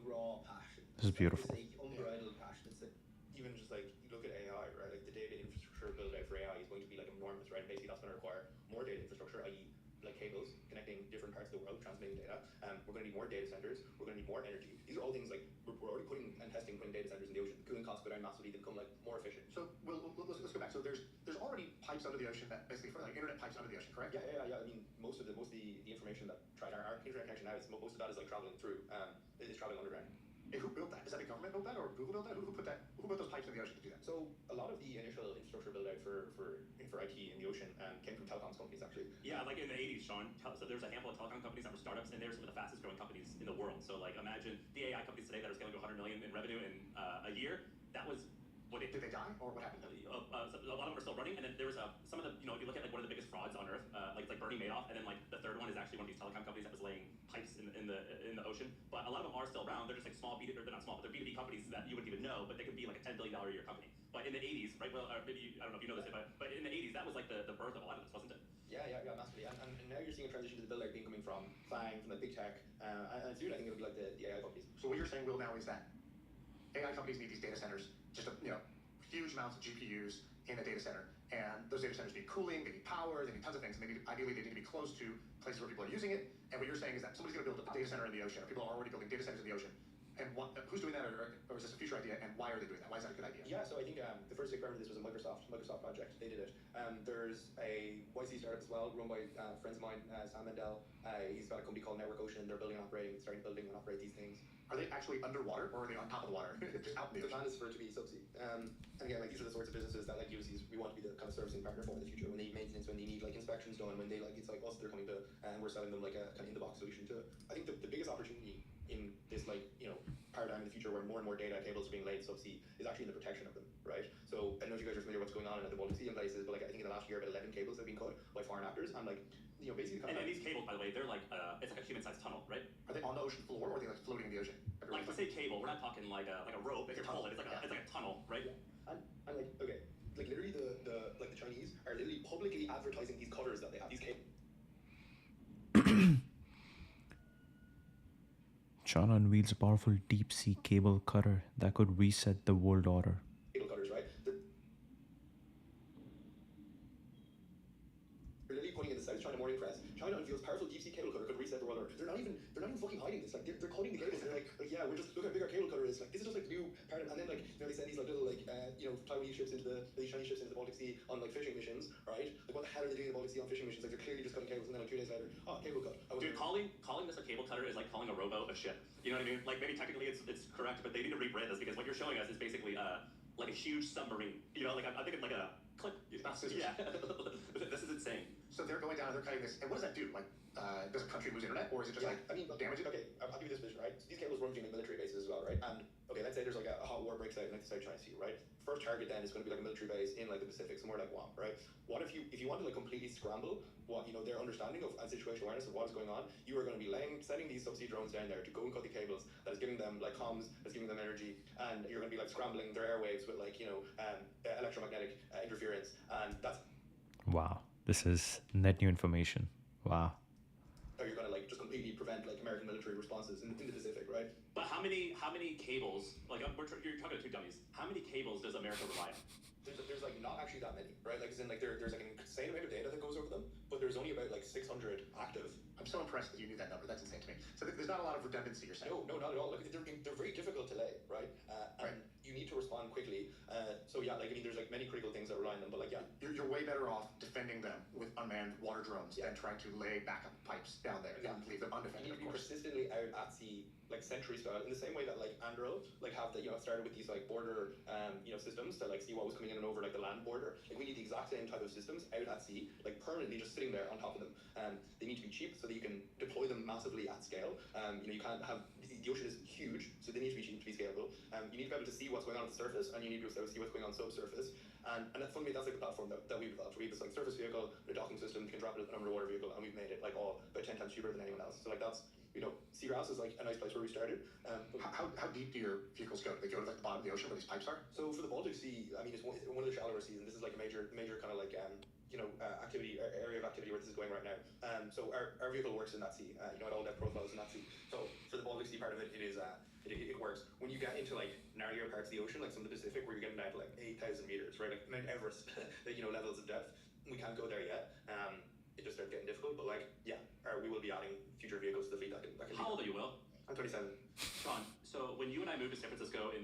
raw passion. This is beautiful. It's like unbridled passion. It's like even just like you look at AI, right? Like the data infrastructure build out for AI is going to be like enormous, right? Basically, that's going to require more data infrastructure, i.e., like cables connecting different parts of the world, transmitting data. We're going to need more data centers. We're going to need more energy. These are all things like we're already putting data centers in the ocean. Cooling costs go down massively. They become like more efficient. So let's go back. So there's already pipes under the ocean that basically for like internet pipes under the ocean, correct? Yeah. I mean, most of the information that our internet connection now is most of that is like traveling through. Is traveling underground. And who built that? Is that the government built that or Google built that? Who put that? Who put those pipes in the ocean to do that? So a lot of the initial infrastructure build out for IT in the ocean came from telecoms companies actually. Yeah, like in the 80s, Sean. So there's a handful of telecom companies that were startups, and they're some of the fastest growing companies in the world. So like imagine the AI companies today that are scaling to 100 million in revenue in a year. That was what it. Did they die or what happened? So a lot of them are still running, and then there was some of the if you look at like one of the biggest frauds on earth, like Bernie Madoff, and then like the third one is actually one of these telecom companies that was laying pipes in the ocean. But a lot of them are still around. They're just like small they're not small, but they're B2B companies that you wouldn't even know, but they could be like a $10 billion a year company. But in the 80s, right? Well, maybe I don't know if you know this, but in the 80s, that was like the birth of a lot of this, wasn't it? Yeah, massively. And now you're seeing a transition to the build out being coming from FANG, from the big tech, and soon I think it'll be like the AI companies. So what you're saying, Will, now is that AI companies need these data centers, just huge amounts of GPUs in a data center, and those data centers need cooling, they need power, they need tons of things, and ideally they need to be close to places where people are using it. And what you're saying is that somebody's going to build a data center in the ocean, or people are already building data centers in the ocean. And who's doing that, or is this a future idea? And why are they doing that? Why is that a good idea? Yeah, so I think the first experiment of this was a Microsoft project. They did it. There's a YC startup as well, run by friends of mine, Sam Mendel. He's got a company called Network Ocean. They're starting to build and operate these things. Are they actually underwater, or are they on top of the water? Just out in the ocean? The plan is for it to be subsea. And again, like these are the sorts of businesses that like UCs we want to be the kind of servicing partner for in the future. When they need maintenance, when they need like inspections done, when they like it's like us they're coming to, and we're selling them like a kind of in the box solution to. I think the biggest opportunity in this paradigm in the future where more and more data cables are being laid subsea is actually in the protection of them, right? So I don't know if you guys are familiar with what's going on in the Baltic Sea in places, but like I think in the last year about 11 cables have been cut by foreign actors, and like basically. And these cables, by the way, they're like it's like a human-sized tunnel, right? Are they on the ocean floor, or are they like floating in the ocean? Like let's say cable, we're not talking like a rope. If you pull it, it's like a tunnel, right? Yeah. And like okay, like literally the Chinese are literally publicly advertising these cutters that they have, these cables. Sean unveils a powerful deep-sea cable cutter that could reset the world order. Cable cutters, right? They're literally putting in the South China Morning Press. China unveils powerful deep-sea cable cutter could reset the world order. They're not even fucking hiding this. Like they're cutting the cables. They're like yeah, we're just look how big our cable cutter is. Like this is just like new part of, and then like they send these like little like Taiwanese ships into these Chinese ships into the Baltic Sea on like fishing missions, right? Like what the hell are they doing in the Baltic Sea on fishing missions? Like they're clearly just cutting cables, and then like 2 days later, cable cut. Dude, calling this a cable cutter is like calling a rowboat a ship. You know what I mean? Like maybe technically it's correct, but they need to rebrand this because what you're showing us is basically like a huge submarine. You know, like I'm thinking like a clip. Not scissors. Yeah, this is insane. So they're going down and they're cutting this, and what does that do? Like, does a country lose internet, or is it just I mean, damage it? Okay, I'll give you this vision, right? So these cables run between like military bases as well, right? And okay, let's say there's like a hot war breaks out in like the South China Sea, right? First target then is going to be like a military base in like the Pacific, somewhere like Guam, right? What if you want to like completely scramble what their understanding of and situational awareness of what is going on? You are going to be sending these subsea drones down there to go and cut the cables that is giving them like comms, that's giving them energy, and you're going to be like scrambling their airwaves with like electromagnetic interference, and that's. Wow, this is net new information. Wow. Or you're going to like just completely prevent like American military responses in the Pacific, right? But how many cables? Like you're talking to two dummies. How many cables does America rely on? There's like not actually that many, right? Like as in like there's like an insane amount of data that goes over them, but there's only about like 600 active. I'm so impressed that you knew that number. That's insane to me. So there's not a lot of redundancy, you're saying? No, not at all. Like they're very difficult to lay, right? And you need to respond quickly. So yeah, like I mean, there's like many critical things that rely on them, but like yeah, you're way better off defending them with unmanned water drones than trying to lay backup pipes down there and leave them undefended. You need to be persistently out at sea, like century style, in the same way that like Andro like have the started with these like border systems to like see what was coming in and over like the land border. Like we need the exact same type of systems out at sea, like permanently just sitting there on top of them. They need to be cheap so that you can deploy them massively at scale. You can't have the ocean is huge, so they need to be cheap to be scalable. You need to be able to see what's going on at the surface, and you need to be able to see what's going on subsurface. And that's fundamentally that's like the platform that we've developed. We have this like surface vehicle, a docking system, can drop it at an underwater vehicle, and we've made it like all about 10 times cheaper than anyone else. So like that's Seagrass is like a nice place where we started. How deep do your vehicles go? Do they go to like the bottom of the ocean where these pipes are? So for the Baltic Sea, I mean, it's one of the shallower seas, and this is like a major kind of like area of activity where this is going right now. So our vehicle works in that sea. At all depth profiles in that sea. So for the Baltic Sea part of it, it works. When you get into like gnarlier parts of the ocean, like some of the Pacific, where you're getting down to like 8,000 meters, right? Like Mount Everest, levels of depth. We can't go there yet. It just starts getting difficult. But like, we will be adding future vehicles to the fleet that can. How old are you, Will? I'm 27. Sean, so when you and I moved to San Francisco I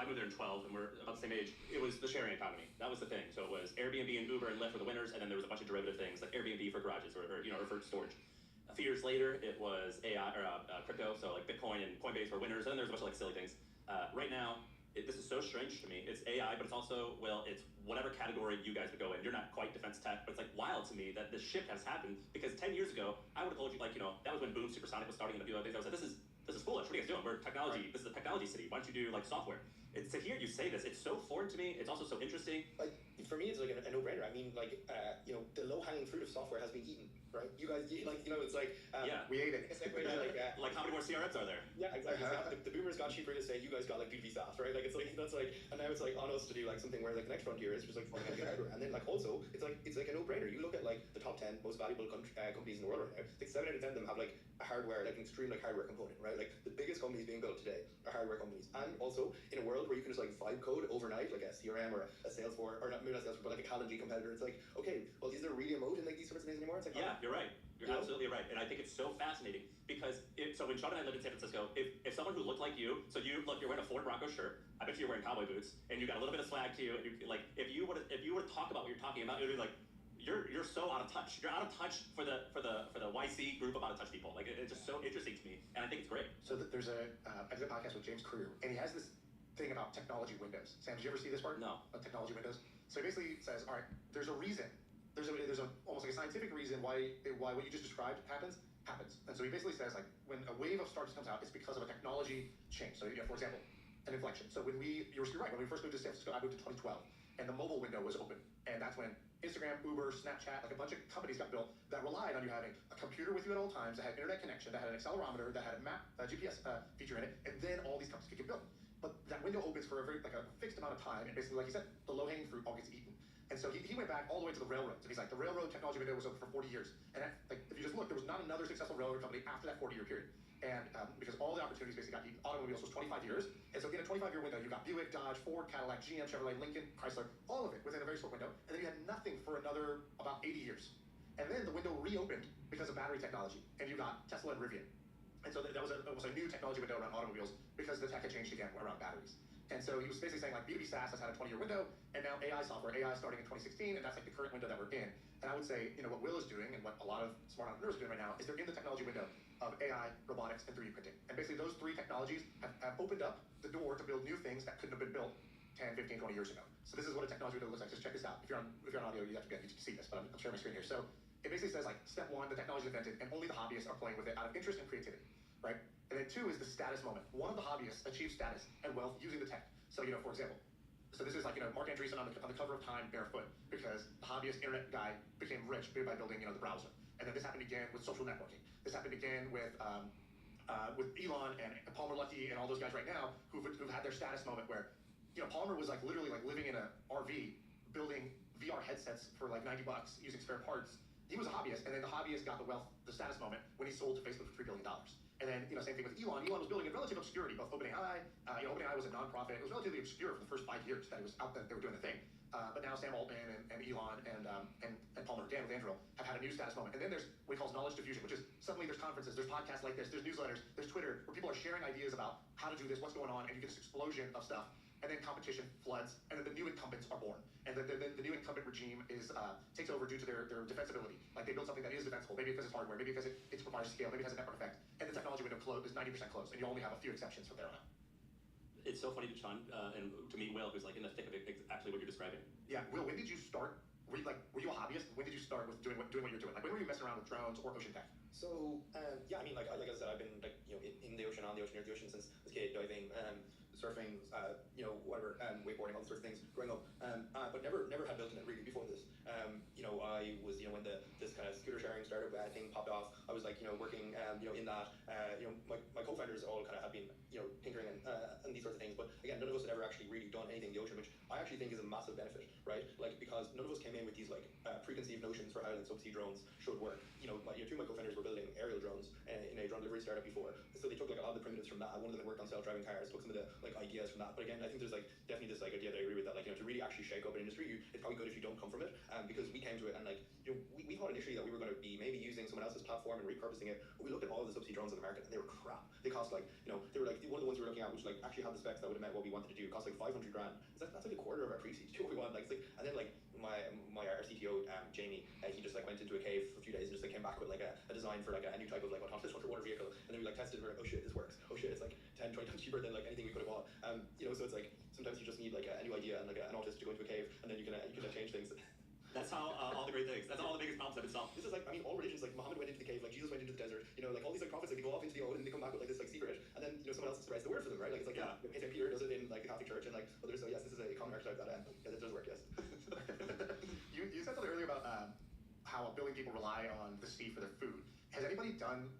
moved there in 12 and we're about the same age, it was the sharing economy. That was the thing. So it was Airbnb and Uber and Lyft for the winners, and then there was a bunch of derivative things like Airbnb for garages or for storage. A few years later, it was AI or crypto, so like Bitcoin and Coinbase were winners, and then there's a bunch of like silly things. Right now, this is so strange to me. It's AI, but it's also, it's whatever category you guys would go in. You're not quite defense tech, but it's like wild to me that this shift has happened, because 10 years ago, I would have told you that was when Boom Supersonic was starting and a few other things. I was like, this is foolish. What are you guys doing? We're technology. Right. This is a technology city. Why don't you do like software? To hear you say this, it's so foreign to me. It's also so interesting. Like for me, it's like a no-brainer. I mean, like the low-hanging fruit of software has been eaten, right? You guys, it's like we ate it. It's like how many more CRMs are there? Yeah, exactly. The boomers got cheaper to say you guys got like B2B SaaS, right? Like and now it's like on us to do like something where like the next frontier is just like fucking get hardware. And then like also it's like a no-brainer. You look at like the top 10 most valuable companies in the world right now. Like 7 out of 10 of them have like a hardware, like an extreme like hardware component, right? Like the biggest companies being built today are hardware companies. And also in a world where you can just like vibe code overnight, like a CRM or a Salesforce, or maybe not Salesforce, but like a Calendly competitor. It's like, okay, well, is there really a mode in like these sorts of things anymore? It's like, you're right. You're absolutely right. And I think it's so fascinating because so when Sean and I lived in San Francisco, if someone who looked like you, so you're wearing a Ford Bronco shirt, I bet you're wearing cowboy boots, and you got a little bit of swag to you, and if you were to talk about what you're talking about, it would be like, you're so out of touch. You're out of touch for the YC group of out of touch people. Like it's just so interesting to me, and I think it's great. So there's I did a podcast with James Career, and he has this thing about technology windows. Sam, did you ever see this part? No. About technology windows. So he basically says, all right, there's a reason. There's almost like a scientific reason why what you just described happens. And so he basically says like when a wave of startups comes out, it's because of a technology change. So for example, an inflection. So when you're right, when we first moved to San Francisco, I moved in 2012, and the mobile window was open, and that's when Instagram, Uber, Snapchat, like a bunch of companies got built that relied on you having a computer with you at all times, that had internet connection, that had an accelerometer, that had a map, GPS feature in it, and then all these companies could get built. But that window opens for a fixed amount of time, and basically, like you said, the low-hanging fruit all gets eaten. And so he went back all the way to the railroads, and he's like, the railroad technology window was open for 40 years. And if you just look, there was not another successful railroad company after that 40-year period. And because all the opportunities basically got eaten, automobiles was 25 years. And so in a 25-year window, you got Buick, Dodge, Ford, Cadillac, GM, Chevrolet, Lincoln, Chrysler, all of it within a very short window. And then you had nothing for another about 80 years. And then the window reopened because of battery technology, and you got Tesla and Rivian. And so that was a new technology window around automobiles because the tech had changed again around batteries. And so he was basically saying like B2B SaaS has had a 20-year window, and now AI software, AI is starting in 2016, and that's like the current window that we're in. And I would say, what Will is doing and what a lot of smart entrepreneurs are doing right now is they're in the technology window of AI, robotics, and 3D printing. And basically those three technologies have opened up the door to build new things that couldn't have been built 10, 15, 20 years ago. So this is what a technology window looks like. Just check this out. If you're on audio, you have to get to see this, but I'm sharing my screen here. So it basically says like step one, the technology is invented, and only the hobbyists are playing with it out of interest and creativity, right? And then two is the status moment. One of the hobbyists achieves status and wealth using the tech. So, for example, so this is like, Mark Andreessen on the cover of Time barefoot because the hobbyist internet guy became rich by building, the browser. And then this happened again with social networking. This happened again with Elon and Palmer Luckey and all those guys right now who've had their status moment where, Palmer was like literally like living in an RV building VR headsets for like $90 using spare parts. He was a hobbyist, and then the hobbyist got the status moment when he sold to Facebook for $3 billion. And then, same thing with Elon. Elon was building in relative obscurity, both OpenAI. OpenAI was a nonprofit. It was relatively obscure for the first 5 years that it was out there, they were doing the thing. But now Sam Altman and Elon and Palmer again with Andrew have had a new status moment. And then there's what he calls knowledge diffusion, which is suddenly there's conferences, there's podcasts like this, there's newsletters, there's Twitter, where people are sharing ideas about how to do this, what's going on, and you get this explosion of stuff. And then competition floods, and then the new incumbents are born. And then the new incumbent regime takes over due to their defensibility. Like they build something that is defensible, maybe because it's hardware, maybe because it requires scale, maybe it has a network effect. And the technology window is 90% closed, and you only have a few exceptions from there on out. It's so funny to Sean and to meet Will, who's like in the thick of it, actually what you're describing. Yeah, Will, when did you start? Were you a hobbyist? When did you start with doing what you're doing? Like when were you messing around with drones or ocean tech? So yeah, I mean, like I said, I've been like in the ocean, on the ocean, near the ocean since I was a kid, diving, surfing, whatever, wakeboarding, all these sorts of things growing up. But never had built in it really before this. I was when this kind of scooter sharing startup thing popped off. I was like working in that. My co-founders all kind of had been tinkering and these sorts of things. But again, none of us had ever actually really done anything in the ocean, which I actually think is a massive benefit, right? Like because none of us came in with these like preconceived notions for how like subsea drones should work. Two of my co-founders were building aerial drones in a drone delivery startup before, so they took like a lot of the primitives from that. One of them had worked on self-driving cars, took some of the like ideas from that. But again, I think there's like definitely this like idea that I agree with that like to really actually shake up an industry, it's probably good if you don't come from it. Because we came to it and like we thought initially that we were going to be maybe using someone else's platform and repurposing it. But we looked at all of the subsea drones on the market and they were crap. They cost like they were like one of the ones we were looking at, which like actually had the specs that would have met what we wanted to do. It cost like 500 grand. That's like a quarter of our pre-seed. Do what we want. Like, and then like our CTO Jamie, he just like went into a cave for a few days and just like came back with like a design for like a new type of like autonomous underwater vehicle. And then we like tested it. We're like, oh shit, this works. Oh shit, it's like 10, 20 times cheaper than like anything we could have bought. So it's like sometimes you just need like a new idea and like an autist to go into a cave, and then you can change things. That's how all the great things. That's all the biggest problems have been solved. This is like, I mean, all religions, like Muhammad went into the cave, like Jesus went into the desert, like all these like prophets, like they go off into the ocean and they come back with like this like secret, and then someone else spreads the word for them, right? Like it's like St. Peter does it in like the Catholic Church and like others. So yes, this is a common archetype that that does work. Yes. You said something earlier about how a billion people rely on the sea for their food. Has anybody done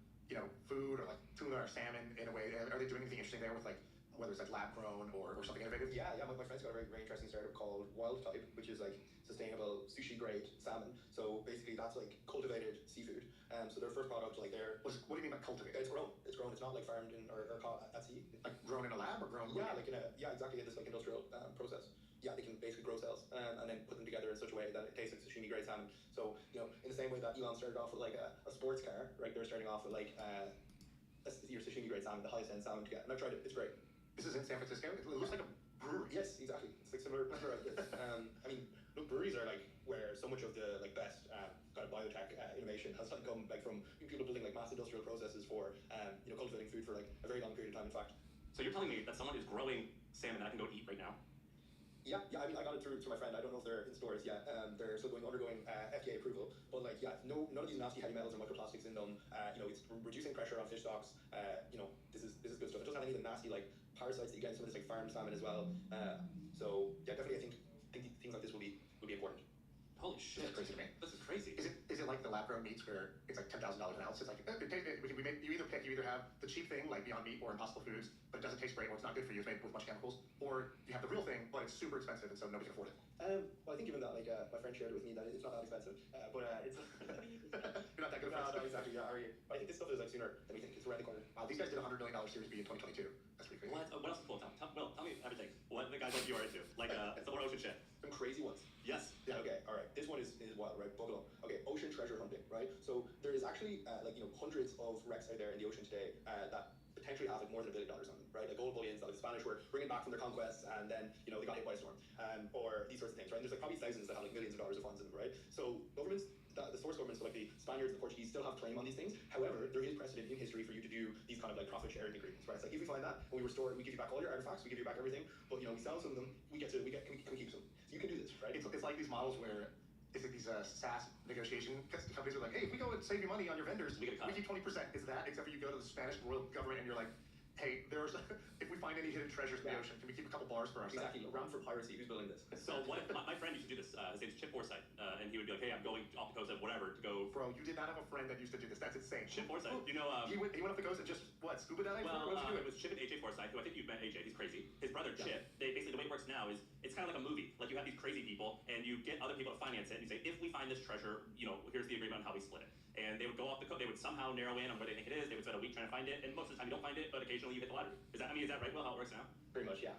food or like tuna or salmon in a way? Are they doing anything interesting there with like whether it's like lab grown or something innovative? Yeah. My friend's got a very, very interesting startup called Wild Type, which is like sustainable sushi grade salmon. So basically that's like cultivated seafood. So their first product, like what do you mean by cultivated? It's grown. It's grown. It's not like farmed in or caught at sea. Like grown in a lab or grown? Yeah, like exactly in this like industrial process. Yeah, they can basically grow cells and then put them together in such a way that it tastes like sashimi grade salmon. So in the same way that Elon started off with like a sports car, right? They're starting off with like your sashimi grade salmon, the highest end salmon to get. And I've tried it. It's great. This is in San Francisco. It looks like a brewery. Yes, exactly. It's like similar. I mean, look, breweries are like where so much of the like best kind of biotech innovation has like come like from people building like mass industrial processes for cultivating food for like a very long period of time. In fact. So you're telling me that someone is growing salmon that I can go eat right now? Yeah. I mean, I got it through my friend. I don't know if they're in stores yet. They're still undergoing FDA approval. But like, yeah, none of these nasty heavy metals or microplastics in them. It's reducing pressure on fish stocks. This is good stuff. It doesn't have any of the nasty like parasites that you get in some of this like farmed salmon as well. So yeah, definitely, I think things like this will be important. Holy shit! That's crazy to me. This is crazy. Is it like the lab grown meats where it's like $10,000 an ounce? It's like you either have the cheap thing like Beyond Meat or Impossible Foods, but it doesn't taste great or it's not good for you. It's made with a bunch of chemicals, or you have the real thing, but it's super expensive and so nobody can afford it. Well, I think given that like my friend shared it with me that it's not that expensive, but it's you're not that good. No, exactly. Yeah, are you? I think this stuff is like sooner than we think. It's around the corner. Wow, these guys did a $100 million Series B in 2022. That's pretty crazy. What else is cool? Will, tell me everything. What the guys like you are into? Like some more ocean shit. Some crazy ones. Yes. Yeah. Okay. All right. This one is wild, right? Buckle up. Okay. Ocean treasure hunting, right? So there is actually hundreds of wrecks out there in the ocean today that potentially have like more than $1 billion on them, right? Like gold bullions that like the Spanish were bringing back from their conquests, and then they got hit by a storm, or these sorts of things, right? And there's like probably thousands that have like millions of dollars of funds in them, right? So governments, the source governments, so like the Spaniards and the Portuguese, still have claim on these things. However, there is precedent in history for you to do these kind of like profit sharing agreements, right? It's like if we find that and we restore it, we give you back all your artifacts, we give you back everything, but we sell some of them, can we keep some? So you can do this, right? It's like these models where it's like these SaaS negotiation companies are like, hey, if we go and save you money on your vendors, we keep 20%. Is that, except for you go to the Spanish royal government and you're like, hey, if we find any hidden treasures in the ocean, can we keep a couple bars for ourselves? Exactly. Around for piracy. Who's building this? So what if my friend used to do this? His name's Chip Forsyth, and he would be like, "Hey, I'm going off the coast of whatever to go." Bro, you did not have a friend that used to do this. That's insane. Chip Forsyth, he went off the coast and just scuba diving? Well, what was he doing? it was Chip and AJ Forsyth, who I think you've met. AJ, he's crazy. His brother Chip. They basically, the way it works now is it's kind of like a movie. Like you have these crazy people, and you get other people to finance it, and you say, if we find this treasure, here's the agreement on how we split it. And they would go off the coast. They would somehow narrow in on where they think it is. They would spend a week trying to find it, and most of the time you don't find it, but occasionally you hit the lottery. Is that right? Well, how it works now? Pretty much, yeah.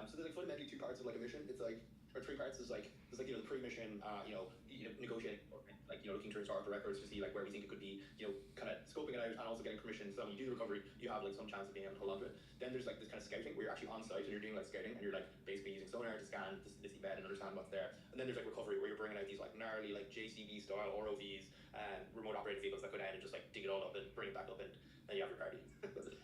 So there's like fundamentally two parts of like a mission. It's like, or three parts. There's the pre-mission, negotiating, or like looking through historical records to see like where we think it could be, kind of scoping it out and also getting permission. So when you do the recovery, you have like some chance of being able to hold on to it. Then there's like this kind of scouting where you're actually on site and you're doing like scouting and you're like basically using sonar to scan the seabed and understand what's there. And then there's like recovery where you're bringing out these like gnarly like JCB style ROVs and remote operated vehicles that go down and just like dig it all up and bring it back up, and then you have your party.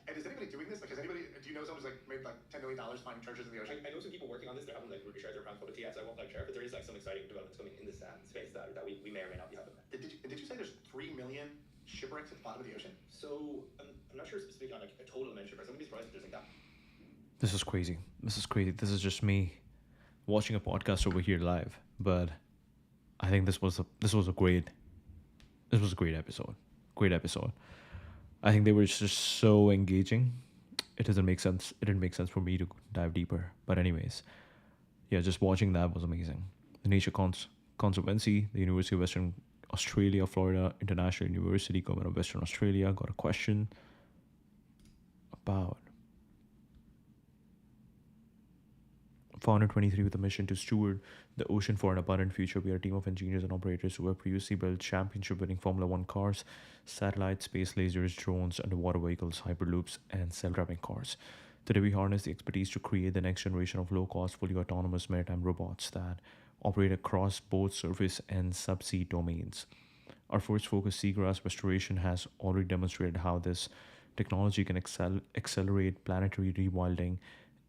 And is anybody doing this? Like, do you know someone's like made like $10 million finding treasures in the ocean? I know some people working on this. They haven't like really shared their plans publicly yet, so I won't like share. But there is like some exciting developments coming in this space that we may or may not be having. Did you say there's 3 million shipwrecks at the bottom of the ocean? So I'm not sure specifically on like a total amount of shipwrecks. I'm gonna be surprised if there's like that. This is crazy. This is just me watching a podcast over here live. But I think this was a great episode. Great episode. I think they were just so engaging. It didn't make sense for me to dive deeper. But anyways, yeah, just watching that was amazing. The Nature Conservancy, the University of Western Australia, Florida International University, Government of Western Australia, got a question about Founder 23 with a mission to steward the ocean for an abundant future. We are a team of engineers and operators who have previously built championship-winning Formula One cars, satellites, space lasers, drones, underwater vehicles, hyperloops, and self-driving cars. Today, we harness the expertise to create the next generation of low-cost, fully autonomous maritime robots that operate across both surface and subsea domains. Our first focus, seagrass restoration, has already demonstrated how this technology can accelerate planetary rewilding,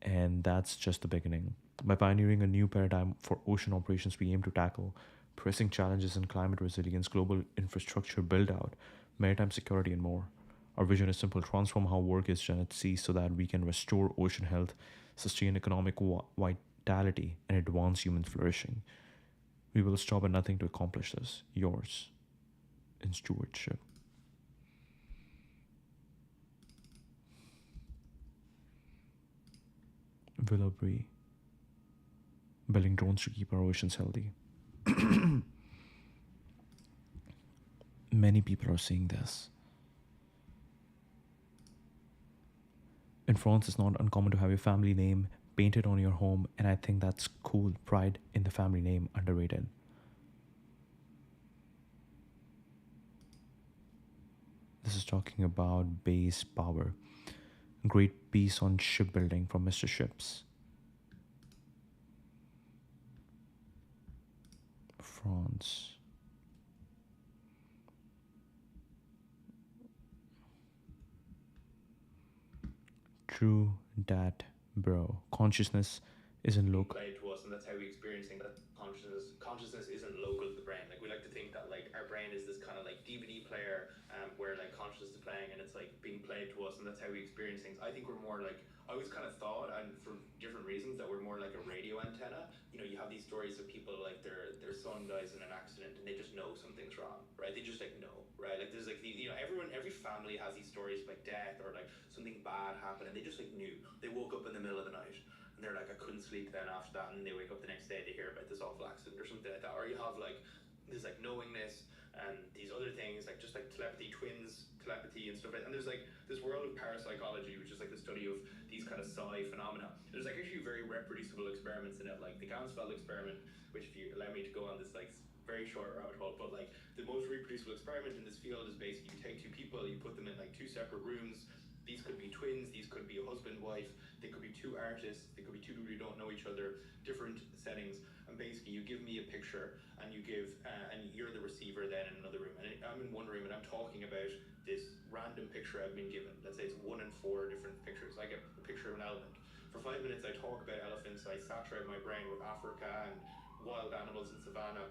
and that's just the beginning. By pioneering a new paradigm for ocean operations, we aim to tackle pressing challenges in climate resilience, global infrastructure build-out, maritime security, and more. Our vision is simple: transform how work is done at sea so that we can restore ocean health, sustain economic vitality, and advance human flourishing. We will stop at nothing to accomplish this. Yours in stewardship. Willow Bree. Building drones to keep our oceans healthy. Many people are saying this. In France, it's not uncommon to have your family name painted on your home, and I think that's cool. Pride in the family name, underrated. This is talking about base power. Great piece on shipbuilding from Mr. Ships. France. True dat, bro. Consciousness isn't local. Played to us, and that's how we experience things. That consciousness isn't local to the brain. Like we like to think that like our brain is this kind of like DVD player, where like consciousness is playing and it's like being played to us, and that's how we experience things. I think we're more like, I always kind of thought, and for different reasons, that we're more like a radio antenna. You have these stories of people like their son dies in an accident and they just know something's wrong, right? They just like know, right? Like there's like these, every family has these stories of like death or like something bad happened, and they just like knew. They woke up in the middle of the night and they're like, I couldn't sleep then after that, and they wake up the next day, they hear about this awful accident or something like that. Or you have like this like knowingness and these other things like just like telepathy and stuff like that. And there's like this world of parapsychology, which is like the study of these kind of psi phenomena. There's like actually very reproducible experiments in it, like the Gansfeld experiment, which, if you allow me to go on this like very short rabbit hole, but like the most reproducible experiment in this field is basically you take two people, you put them in like two separate rooms, These could be twins, these could be a husband, wife, they could be two artists, they could be two people who don't know each other, different settings. And basically, you give me a picture, and and you're the receiver then in another room. And I'm in one room, and I'm talking about this random picture I've been given. Let's say it's 1 in 4 different pictures. I get a picture of an elephant. For 5 minutes, I talk about elephants. I saturate my brain with Africa and wild animals in savannah.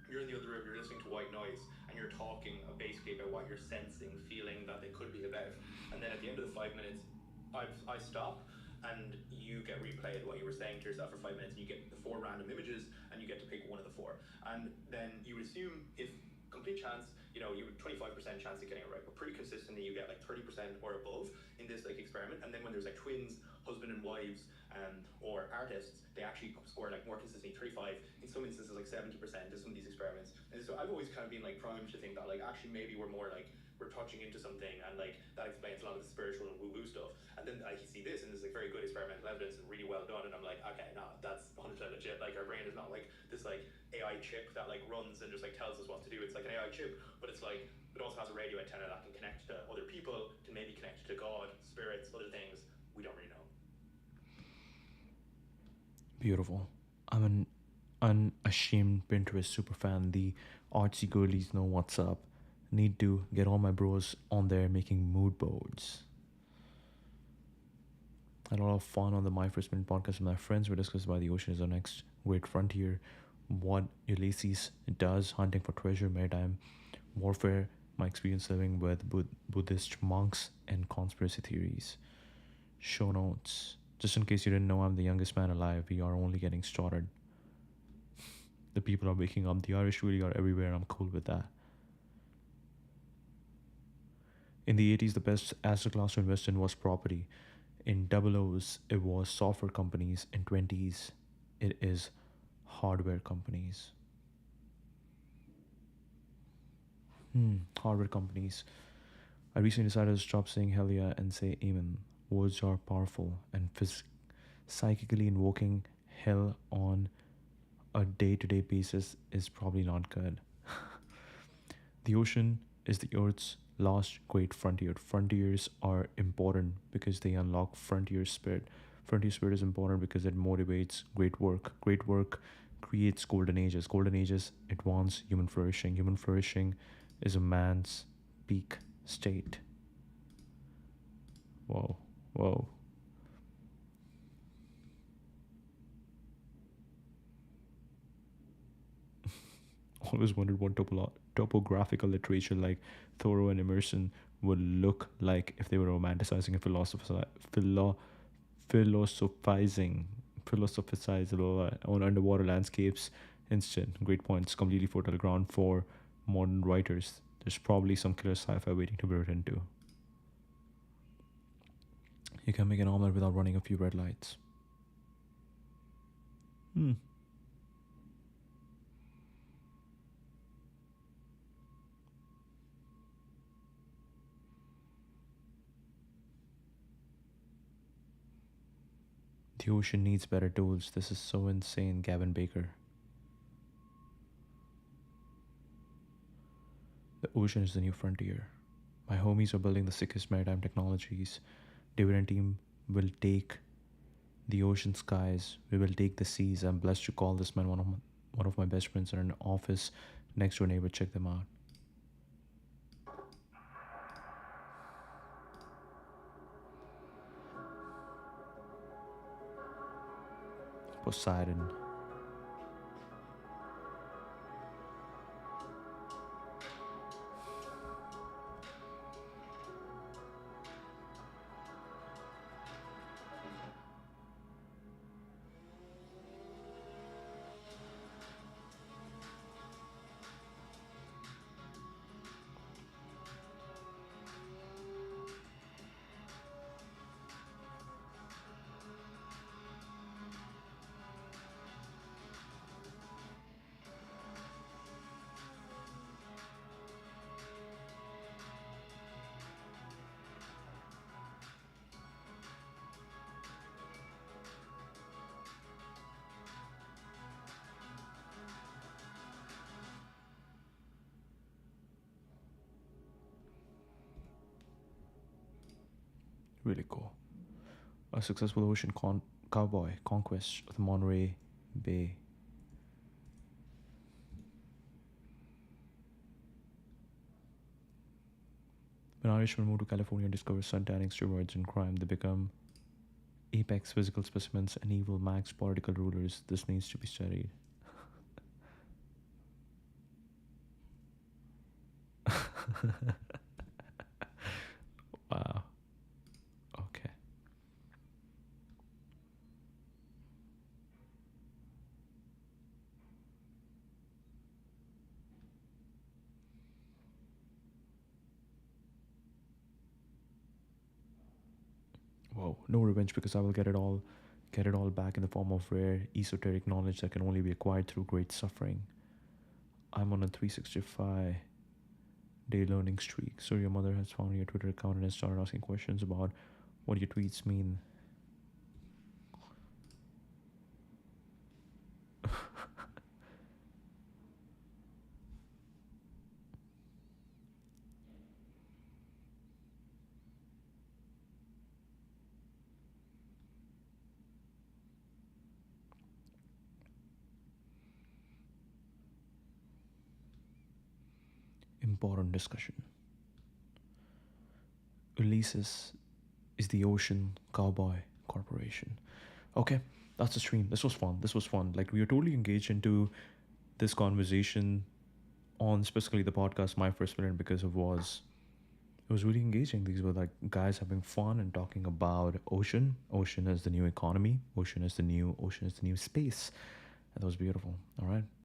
You're in the other room, you're listening to white noise, and you're talking basically about what you're sensing, feeling that they could be about. And then at the end of the 5 minutes, I stop, and you get replayed what you were saying to yourself for 5 minutes, and you get the 4 random images, and you get to pick one of the 4. And then you would assume, if complete chance, you have 25% chance of getting it right, but pretty consistently you get like 30% or above in this like experiment. And then when there's like twins, husband and wives, or artists, they actually score like more consistently 35, in some instances like 70% in some of these experiments. And so I've always kind of been like primed to think that like actually maybe we're more like we're touching into something, and like that explains a lot of the spiritual and woo-woo stuff. And then I see this, and there's like very good experimental evidence and really well done, and I'm like, okay, no, that's 100% legit. Like our brain is not like this like AI chip that like runs and just like tells us what to do. It's like an AI chip, but it's like it also has a radio antenna that can connect to other people, to maybe connect to God, spirits, other things we don't really know. Beautiful. I'm an unashamed Pinterest superfan. The artsy girlies know what's up. Need to get all my bros on there making mood boards. I had a lot of fun on the My First Minute podcast with my friends. We discussed why the ocean is our next great frontier, what Ulysses does, hunting for treasure, maritime warfare, my experience living with Buddhist monks, and conspiracy theories. Show notes. Just in case you didn't know, I'm the youngest man alive. We are only getting started. The people are waking up. The Irish really are everywhere. I'm cool with that. In the 80s, the best asset class to invest in was property. In double O's, it was software companies. In 20s, it is hardware companies. Hardware companies. I recently decided to stop saying hell yeah and say amen. Words are powerful, and psychically invoking hell on a day-to-day basis is probably not good. The ocean is the Earth's last great frontier. Frontiers are important because they unlock frontier spirit. Frontier spirit is important because it motivates great work. Great work creates golden ages. Golden ages advance human flourishing. Human flourishing is a man's peak state. Whoa. Always wondered what topographical literature like Thoreau and Emerson would look like if they were romanticizing and philosophizing on underwater landscapes instead. Great points. Completely fertile ground for modern writers. There's probably some killer sci-fi waiting to be written too. You can make an omelette without running a few red lights. The ocean needs better tools. This is so insane, Gavin Baker. The ocean is the new frontier. My homies are building the sickest maritime technologies. David and team will take the ocean skies. We will take the seas. I'm blessed to call this man one of my best friends in an office next door neighbor. Check them out. Poseidon. Really cool. A successful ocean cowboy conquest of the Monterey Bay. When Irishmen move to California and discover suntanning, steroids, and crime, they become apex physical specimens and evil max political rulers. This needs to be studied. Wow. Okay. Whoa. No revenge because I will get it all back in the form of rare esoteric knowledge that can only be acquired through great suffering. I'm on a 365-day learning streak. So your mother has found your Twitter account and has started asking questions about what your tweets mean. Important discussion. Ulysses is the Ocean Cowboy Corporation. Okay, that's the stream. This was fun. This was fun. Like, we were totally engaged into this conversation on specifically the podcast My First Million because it was really engaging. These were like guys having fun and talking about ocean. Ocean is the new economy. Ocean is the new space. And that was beautiful. All right.